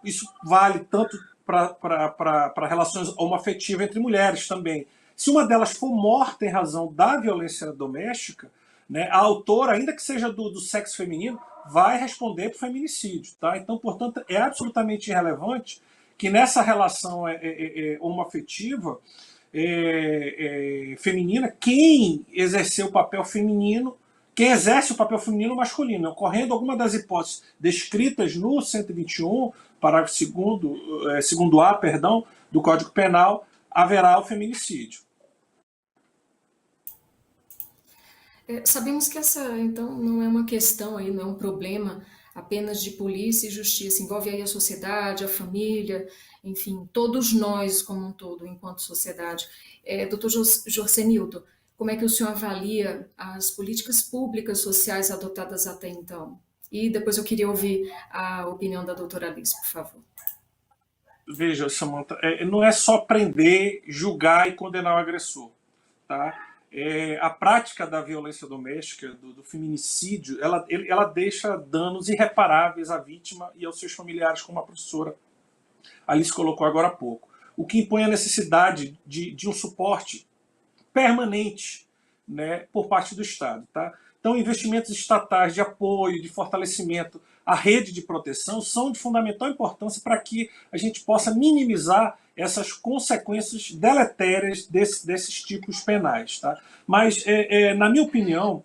isso vale tanto para relações homoafetivas entre mulheres também. Se uma delas for morta em razão da violência doméstica, né, a autora, ainda que seja do sexo feminino, vai responder por feminicídio. Tá? Então, portanto, é absolutamente irrelevante que nessa relação homoafetiva feminina, quem exerceu o papel feminino, quem exerce o papel feminino masculino, ocorrendo alguma das hipóteses descritas no 121, parágrafo 2º A, perdão, do Código Penal, haverá o feminicídio. Sabemos que essa, então, não é uma questão aí, não é um problema apenas de polícia e justiça, envolve aí a sociedade, a família, enfim, todos nós como um todo, enquanto sociedade. Dr. Jorcenildo, como é que o senhor avalia as políticas públicas sociais adotadas até então? E depois eu queria ouvir a opinião da doutora Alice, por favor. Veja, Samantha, não é só prender, julgar e condenar o agressor. Tá? A prática da violência doméstica, do feminicídio, ela deixa danos irreparáveis à vítima e aos seus familiares, como a professora Alice colocou agora há pouco. O que impõe a necessidade de um suporte permanente, né, por parte do Estado. Tá? Então, investimentos estatais de apoio, de fortalecimento à rede de proteção são de fundamental importância para que a gente possa minimizar essas consequências deletérias desses tipos penais. Tá? Mas, na minha opinião,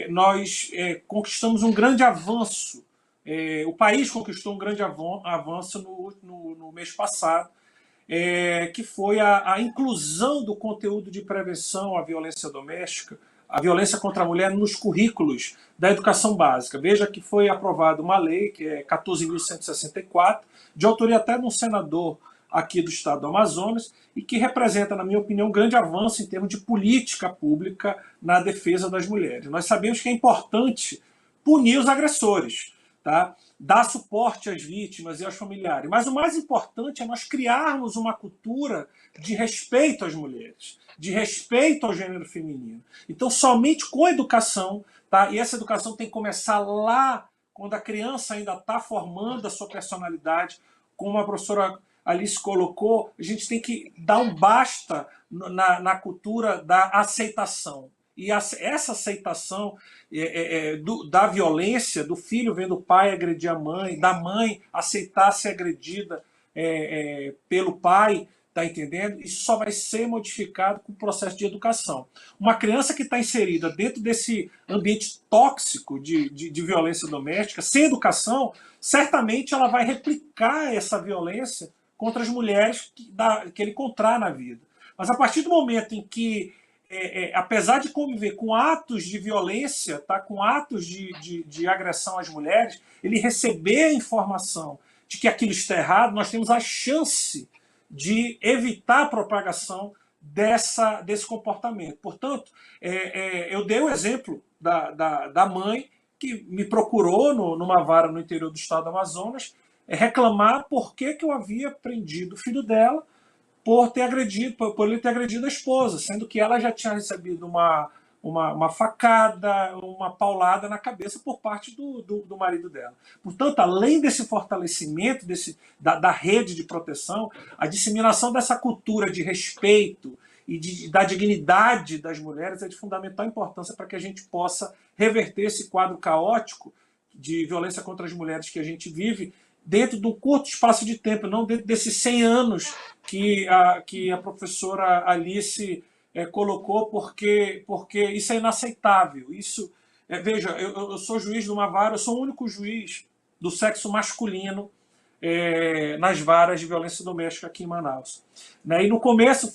nós conquistamos um grande avanço. O país conquistou um grande avanço no mês passado, que foi a inclusão do conteúdo de prevenção à violência doméstica, a violência contra a mulher, nos currículos da educação básica. Veja que foi aprovada uma lei, que é 14.164, de autoria até de um senador aqui do estado do Amazonas, e que representa, na minha opinião, um grande avanço em termos de política pública na defesa das mulheres. Nós sabemos que é importante punir os agressores, tá? Dar suporte às vítimas e aos familiares. Mas o mais importante é nós criarmos uma cultura de respeito às mulheres, de respeito ao gênero feminino. Então, somente com educação, tá? E essa educação tem que começar lá, quando a criança ainda está formando a sua personalidade, como a professora Alice colocou, a gente tem que dar um basta na cultura da aceitação. E essa aceitação da violência, do filho vendo o pai agredir a mãe, da mãe aceitar ser agredida pelo pai, tá entendendo? Isso só vai ser modificado com o processo de educação. Uma criança que está inserida dentro desse ambiente tóxico de violência doméstica, sem educação, certamente ela vai replicar essa violência contra as mulheres que ele encontrar na vida. Mas a partir do momento em que apesar de conviver com atos de violência, tá, com atos de agressão às mulheres, ele receber a informação de que aquilo está errado, nós temos a chance de evitar a propagação desse comportamento. Portanto, eu dei o exemplo da mãe que me procurou numa vara no interior do estado do Amazonas reclamar por que eu havia prendido o filho dela por ele ter agredido a esposa, sendo que ela já tinha recebido uma facada, uma paulada na cabeça por parte do marido dela. Portanto, além desse fortalecimento da rede de proteção, a disseminação dessa cultura de respeito e da dignidade das mulheres é de fundamental importância para que a gente possa reverter esse quadro caótico de violência contra as mulheres que a gente vive dentro de um curto espaço de tempo, não dentro desses 100 anos que a professora Alice colocou, porque isso é inaceitável. Isso Veja, eu sou juiz de uma vara, eu sou o único juiz do sexo masculino nas varas de violência doméstica aqui em Manaus. Né? E no começo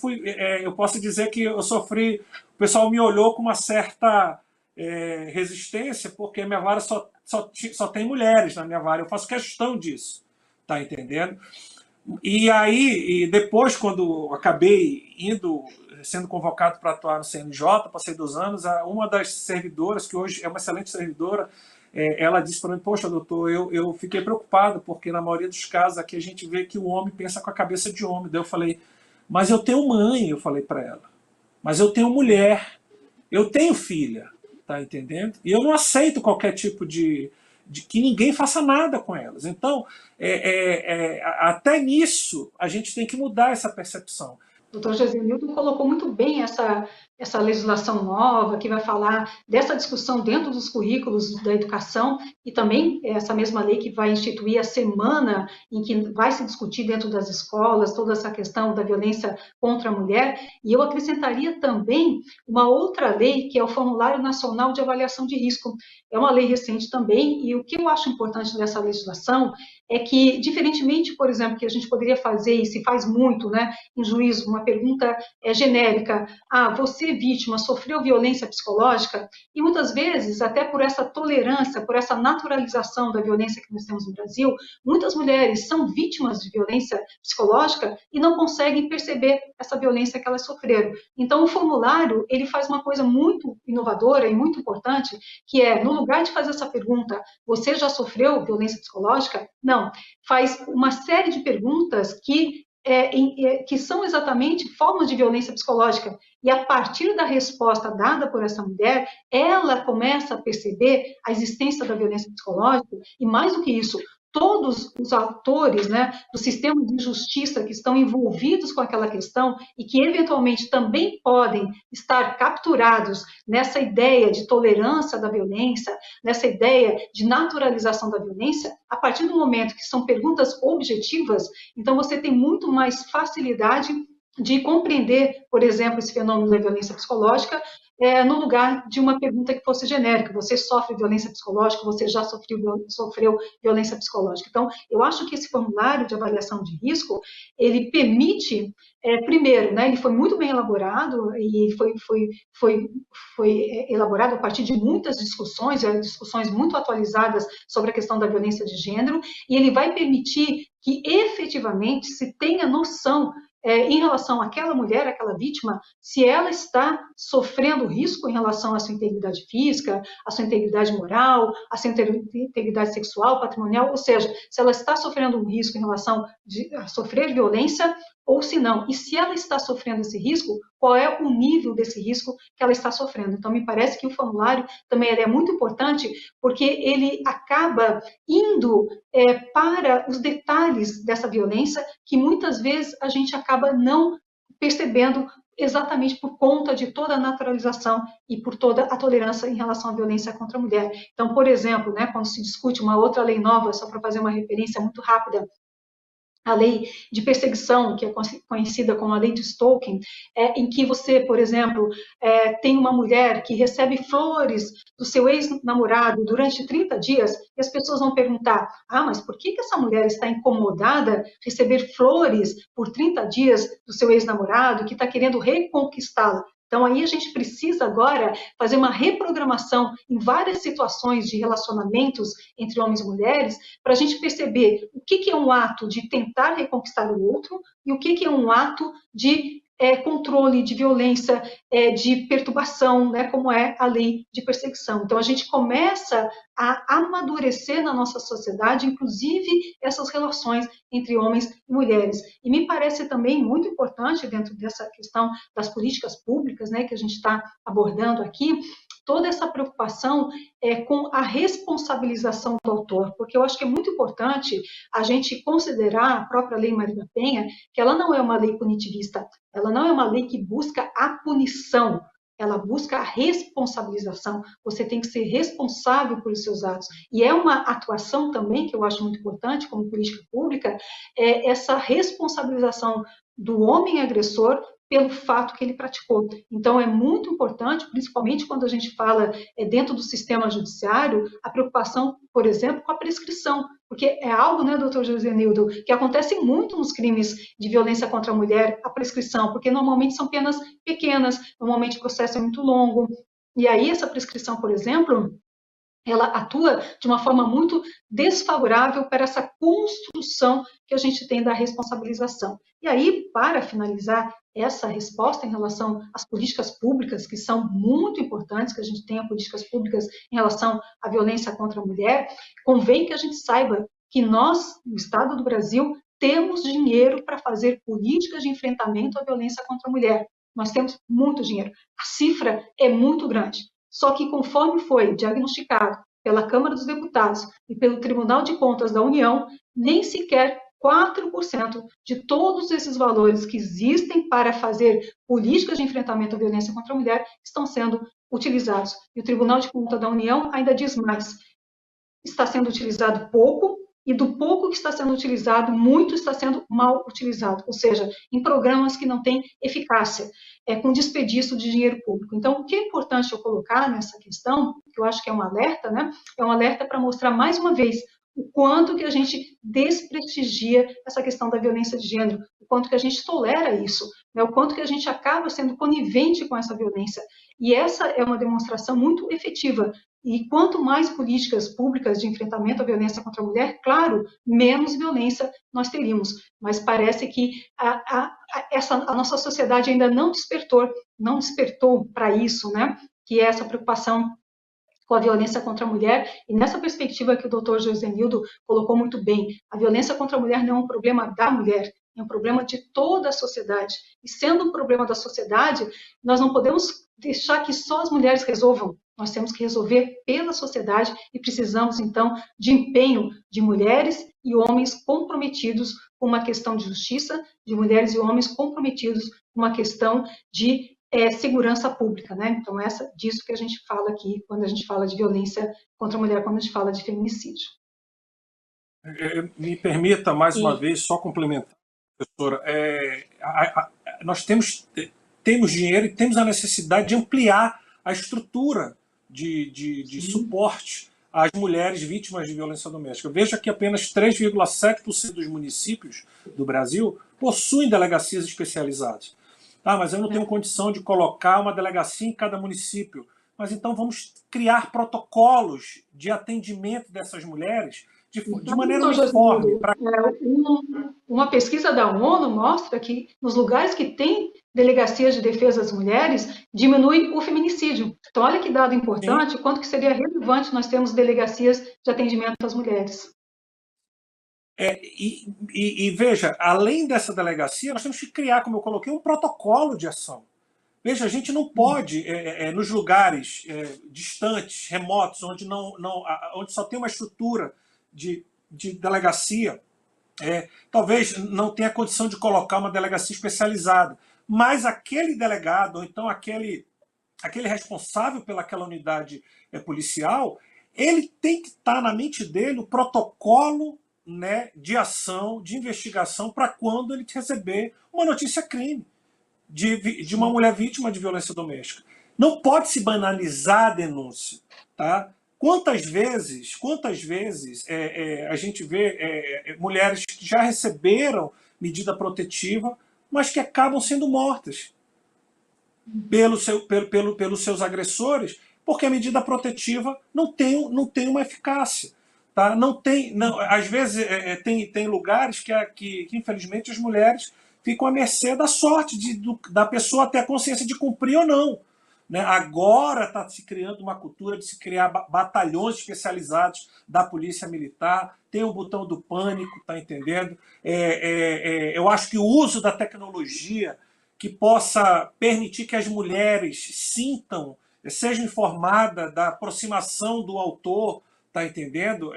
eu posso dizer que eu sofri, o pessoal me olhou com uma certa resistência, porque a minha vara só tem mulheres na minha vara, eu faço questão disso, tá entendendo? E aí, depois, quando acabei sendo convocado para atuar no CNJ, passei 2 anos, uma das servidoras, que hoje é uma excelente servidora, ela disse para mim, poxa, doutor, eu fiquei preocupado, porque na maioria dos casos aqui a gente vê que o homem pensa com a cabeça de homem. Daí eu falei, mas eu tenho mãe, eu falei para ela, mas eu tenho mulher, eu tenho filha, tá entendendo? E eu não aceito qualquer tipo de que ninguém faça nada com elas. Então, até nisso, a gente tem que mudar essa percepção. O Dr. Gesenildo colocou muito bem essa legislação nova, que vai falar dessa discussão dentro dos currículos da educação, e também essa mesma lei que vai instituir a semana em que vai se discutir dentro das escolas toda essa questão da violência contra a mulher. E eu acrescentaria também uma outra lei, que é o Formulário Nacional de Avaliação de Risco. É uma lei recente também, e o que eu acho importante dessa legislação é que, diferentemente, por exemplo, que a gente poderia fazer, e se faz muito, né, em juízo, uma pergunta genérica, você, vítima, sofreu violência psicológica? E muitas vezes, até por essa tolerância, por essa naturalização da violência que nós temos no Brasil, muitas mulheres são vítimas de violência psicológica e não conseguem perceber essa violência que elas sofreram. Então, o formulário, ele faz uma coisa muito inovadora e muito importante, que é, no lugar de fazer essa pergunta, você já sofreu violência psicológica? Não, faz uma série de perguntas que são exatamente formas de violência psicológica. E a partir da resposta dada por essa mulher, ela começa a perceber a existência da violência psicológica, e mais do que isso, todos os atores, né, do sistema de justiça que estão envolvidos com aquela questão e que eventualmente também podem estar capturados nessa ideia de tolerância da violência, nessa ideia de naturalização da violência, a partir do momento que são perguntas objetivas, então você tem muito mais facilidade de compreender, por exemplo, esse fenômeno da violência psicológica, no lugar de uma pergunta que fosse genérica. Você sofre violência psicológica, você já sofreu violência psicológica. Então, eu acho que esse formulário de avaliação de risco, ele permite, primeiro, né, ele foi muito bem elaborado, e foi elaborado a partir de muitas discussões muito atualizadas sobre a questão da violência de gênero, e ele vai permitir que efetivamente se tenha noção em relação àquela mulher, àquela vítima, se ela está sofrendo risco em relação à sua integridade física, à sua integridade moral, à sua integridade sexual, patrimonial, ou seja, se ela está sofrendo um risco em relação a sofrer violência ou se não. E se ela está sofrendo esse risco, qual é o nível desse risco que ela está sofrendo. Então, me parece que o formulário também é muito importante, porque ele acaba indo para os detalhes dessa violência, que muitas vezes a gente acaba não percebendo exatamente por conta de toda a naturalização e por toda a tolerância em relação à violência contra a mulher. Então, por exemplo, né, quando se discute uma outra lei nova, só para fazer uma referência muito rápida, a lei de perseguição, que é conhecida como a lei de Stalking, em que você, por exemplo, tem uma mulher que recebe flores do seu ex-namorado durante 30 dias, e as pessoas vão perguntar, mas por que essa mulher está incomodada de receber flores por 30 dias do seu ex-namorado, que está querendo reconquistá-la? Então, aí a gente precisa agora fazer uma reprogramação em várias situações de relacionamentos entre homens e mulheres, para a gente perceber o que é um ato de tentar reconquistar o outro e o que é um ato de controle, de violência, de perturbação, né, como é a lei de perseguição. Então, a gente começa a amadurecer na nossa sociedade, inclusive essas relações entre homens e mulheres. E me parece também muito importante, dentro dessa questão das políticas públicas, né, que a gente está abordando aqui, toda essa preocupação com a responsabilização do autor, porque eu acho que é muito importante a gente considerar a própria Lei Maria da Penha, que ela não é uma lei punitivista, ela não é uma lei que busca a punição, ela busca a responsabilização. Você tem que ser responsável pelos seus atos. E é uma atuação também, que eu acho muito importante, como política pública, essa responsabilização do homem agressor pelo fato que ele praticou. Então, é muito importante, principalmente quando a gente fala dentro do sistema judiciário, a preocupação, por exemplo, com a prescrição, porque é algo, né, doutor Josenildo, que acontece muito nos crimes de violência contra a mulher, a prescrição, porque normalmente são penas pequenas, normalmente o processo é muito longo, e aí essa prescrição, por exemplo, ela atua de uma forma muito desfavorável para essa construção que a gente tem da responsabilização. E aí, para finalizar essa resposta em relação às políticas públicas, que são muito importantes, que a gente tenha políticas públicas em relação à violência contra a mulher, convém que a gente saiba que nós, no Estado do Brasil, temos dinheiro para fazer políticas de enfrentamento à violência contra a mulher. Nós temos muito dinheiro. A cifra é muito grande. Só que, conforme foi diagnosticado pela Câmara dos Deputados e pelo Tribunal de Contas da União, nem sequer 4% de todos esses valores que existem para fazer políticas de enfrentamento à violência contra a mulher estão sendo utilizados. E o Tribunal de Contas da União ainda diz mais: está sendo utilizado pouco, e do pouco que está sendo utilizado, muito está sendo mal utilizado, ou seja, em programas que não têm eficácia, com desperdício de dinheiro público. Então, o que é importante eu colocar nessa questão, que eu acho que é um alerta, né? É um alerta para mostrar mais uma vez o quanto que a gente desprestigia essa questão da violência de gênero, o quanto que a gente tolera isso, né? O quanto que a gente acaba sendo conivente com essa violência. E essa é uma demonstração muito efetiva. E quanto mais políticas públicas de enfrentamento à violência contra a mulher, claro, menos violência nós teríamos. Mas parece que a nossa sociedade ainda não despertou para isso, né? Que é essa preocupação com a violência contra a mulher, e nessa perspectiva que o doutor Josenildo colocou muito bem, a violência contra a mulher não é um problema da mulher, é um problema de toda a sociedade. E sendo um problema da sociedade, nós não podemos deixar que só as mulheres resolvam. Nós temos que resolver pela sociedade e precisamos, então, de empenho de mulheres e homens comprometidos com uma questão de justiça, de mulheres e homens comprometidos com uma questão de segurança pública, né? Então, disso que a gente fala aqui, quando a gente fala de violência contra a mulher, quando a gente fala de feminicídio. Me permita, mais uma vez, só complementar, professora. Nós temos dinheiro e temos a necessidade de ampliar a estrutura de suporte às mulheres vítimas de violência doméstica. Veja que apenas 3,7% dos municípios do Brasil possuem delegacias especializadas. Ah, mas eu não tenho condição de colocar uma delegacia em cada município. Mas então vamos criar protocolos de atendimento dessas mulheres de maneira uniforme. Uma pesquisa da ONU mostra que nos lugares que tem delegacias de defesa das mulheres, diminui o feminicídio. Então, olha que dado importante, quanto que seria relevante nós termos delegacias de atendimento às mulheres. E veja, além dessa delegacia, nós temos que criar, como eu coloquei, um protocolo de ação. Veja, a gente não pode, nos lugares distantes, remotos, onde só tem uma estrutura de delegacia, talvez não tenha condição de colocar uma delegacia especializada, mas aquele delegado, ou então aquele responsável pelaquela unidade policial, ele tem que estar na mente dele o protocolo, né, de ação, de investigação, para quando ele receber uma notícia crime de uma mulher vítima de violência doméstica. Não pode se banalizar a denúncia. Tá? Quantas vezes a gente vê mulheres que já receberam medida protetiva, mas que acabam sendo mortas pelos seus agressores, porque a medida protetiva não tem uma eficácia. Tá? Às vezes tem lugares que infelizmente as mulheres ficam à mercê da sorte da pessoa ter a consciência de cumprir ou não. Né? Agora está se criando uma cultura de se criar batalhões especializados da polícia militar, tem o botão do pânico, tá entendendo? Eu acho que o uso da tecnologia que possa permitir que as mulheres sejam informadas da aproximação do autor, tá entendendo?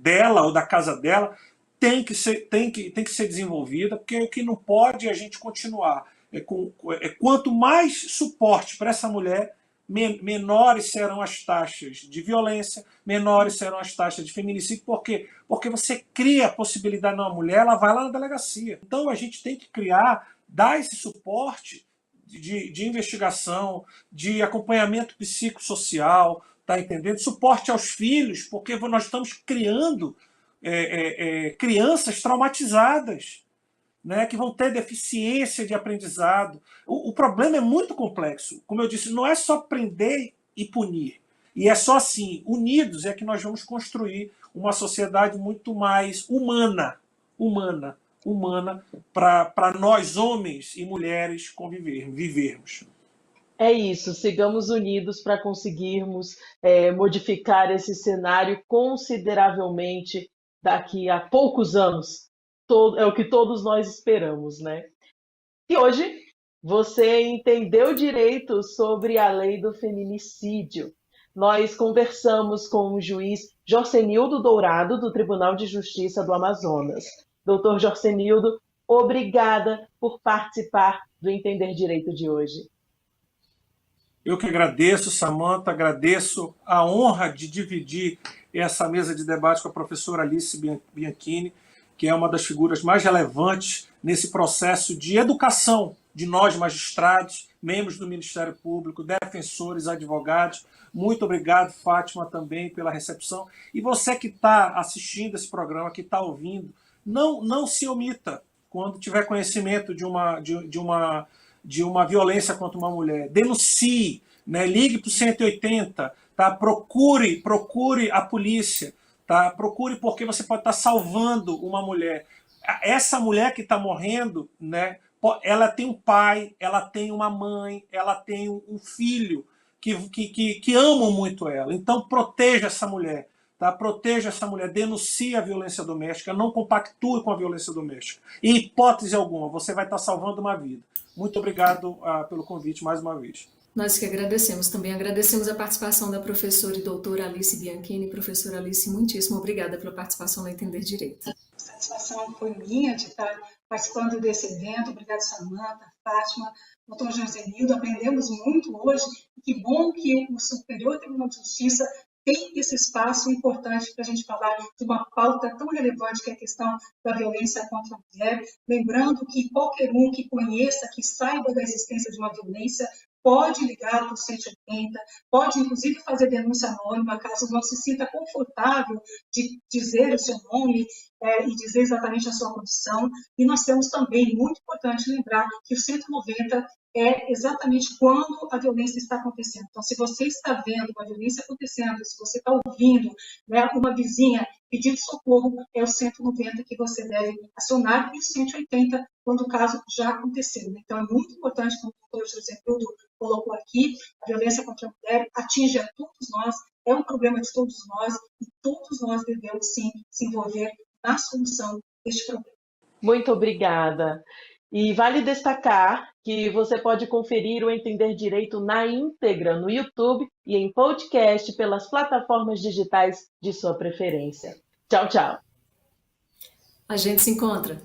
Dela ou da casa dela, tem que ser desenvolvida, porque o que não pode é a gente continuar. Quanto mais suporte para essa mulher, menores serão as taxas de violência, menores serão as taxas de feminicídio. Por quê? Porque você cria a possibilidade de uma mulher, ela vai lá na delegacia. Então a gente tem que criar dar esse suporte de investigação, de acompanhamento psicossocial, tá entendendo? Suporte aos filhos, porque nós estamos criando crianças traumatizadas, né, que vão ter deficiência de aprendizado. O problema é muito complexo. Como eu disse, não é só prender e punir. E é só assim, unidos, é que nós vamos construir uma sociedade muito mais humana para nós, homens e mulheres, vivermos. É isso, sigamos unidos para conseguirmos modificar esse cenário consideravelmente daqui a poucos anos. É o que todos nós esperamos, né? E hoje você entendeu direito sobre a lei do feminicídio. Nós conversamos com o juiz Jorcenildo Dourado, do Tribunal de Justiça do Amazonas. Doutor Jorcenildo, obrigada por participar do Entender Direito de hoje. Eu que agradeço, Samantha, agradeço a honra de dividir essa mesa de debate com a professora Alice Bianchini, que é uma das figuras mais relevantes nesse processo de educação de nós, magistrados, membros do Ministério Público, defensores, advogados. Muito obrigado, Fátima, também pela recepção. E você que está assistindo esse programa, que está ouvindo, não se omita quando tiver conhecimento de uma violência contra uma mulher. Denuncie, né? Ligue para o 180, tá? Procure a polícia, tá? Procure, porque você pode estar salvando uma mulher. Essa mulher que está morrendo, né? Ela tem um pai, ela tem uma mãe, ela tem um filho que amam muito ela. Então proteja essa mulher. Tá? Proteja essa mulher, denuncie a violência doméstica, não compactue com a violência doméstica. Em hipótese alguma, você vai estar salvando uma vida. Muito obrigado pelo convite mais uma vez. Nós que agradecemos. Também agradecemos a participação da professora e doutora Alice Bianchini. Professora Alice, muitíssimo obrigada pela participação no Entender Direito. A satisfação foi minha de estar participando desse evento. Obrigada, Samantha, Fátima, doutor Jorcenildo. Aprendemos muito hoje. Que bom que o Superior Tribunal de Justiça tem esse espaço importante para a gente falar de uma pauta tão relevante que é a questão da violência contra a mulher. Lembrando que qualquer um que conheça, que saiba da existência de uma violência, pode ligar para o 180, pode inclusive fazer denúncia anônima, caso não se sinta confortável de dizer o seu nome e dizer exatamente a sua condição. E nós temos também, muito importante lembrar, que o 190 é exatamente quando a violência está acontecendo. Então, se você está vendo uma violência acontecendo, se você está ouvindo, né, uma vizinha pedir socorro, é o 190 que você deve acionar, e o 180 quando o caso já aconteceu. Então, é muito importante, como o doutor Jorcenildo colocou aqui, a violência contra a mulher atinge a todos nós, é um problema de todos nós, e todos nós devemos, sim, se envolver na solução deste problema. Muito obrigada. E vale destacar que você pode conferir o Entender Direito na íntegra no YouTube e em podcast pelas plataformas digitais de sua preferência. Tchau, tchau. A gente se encontra.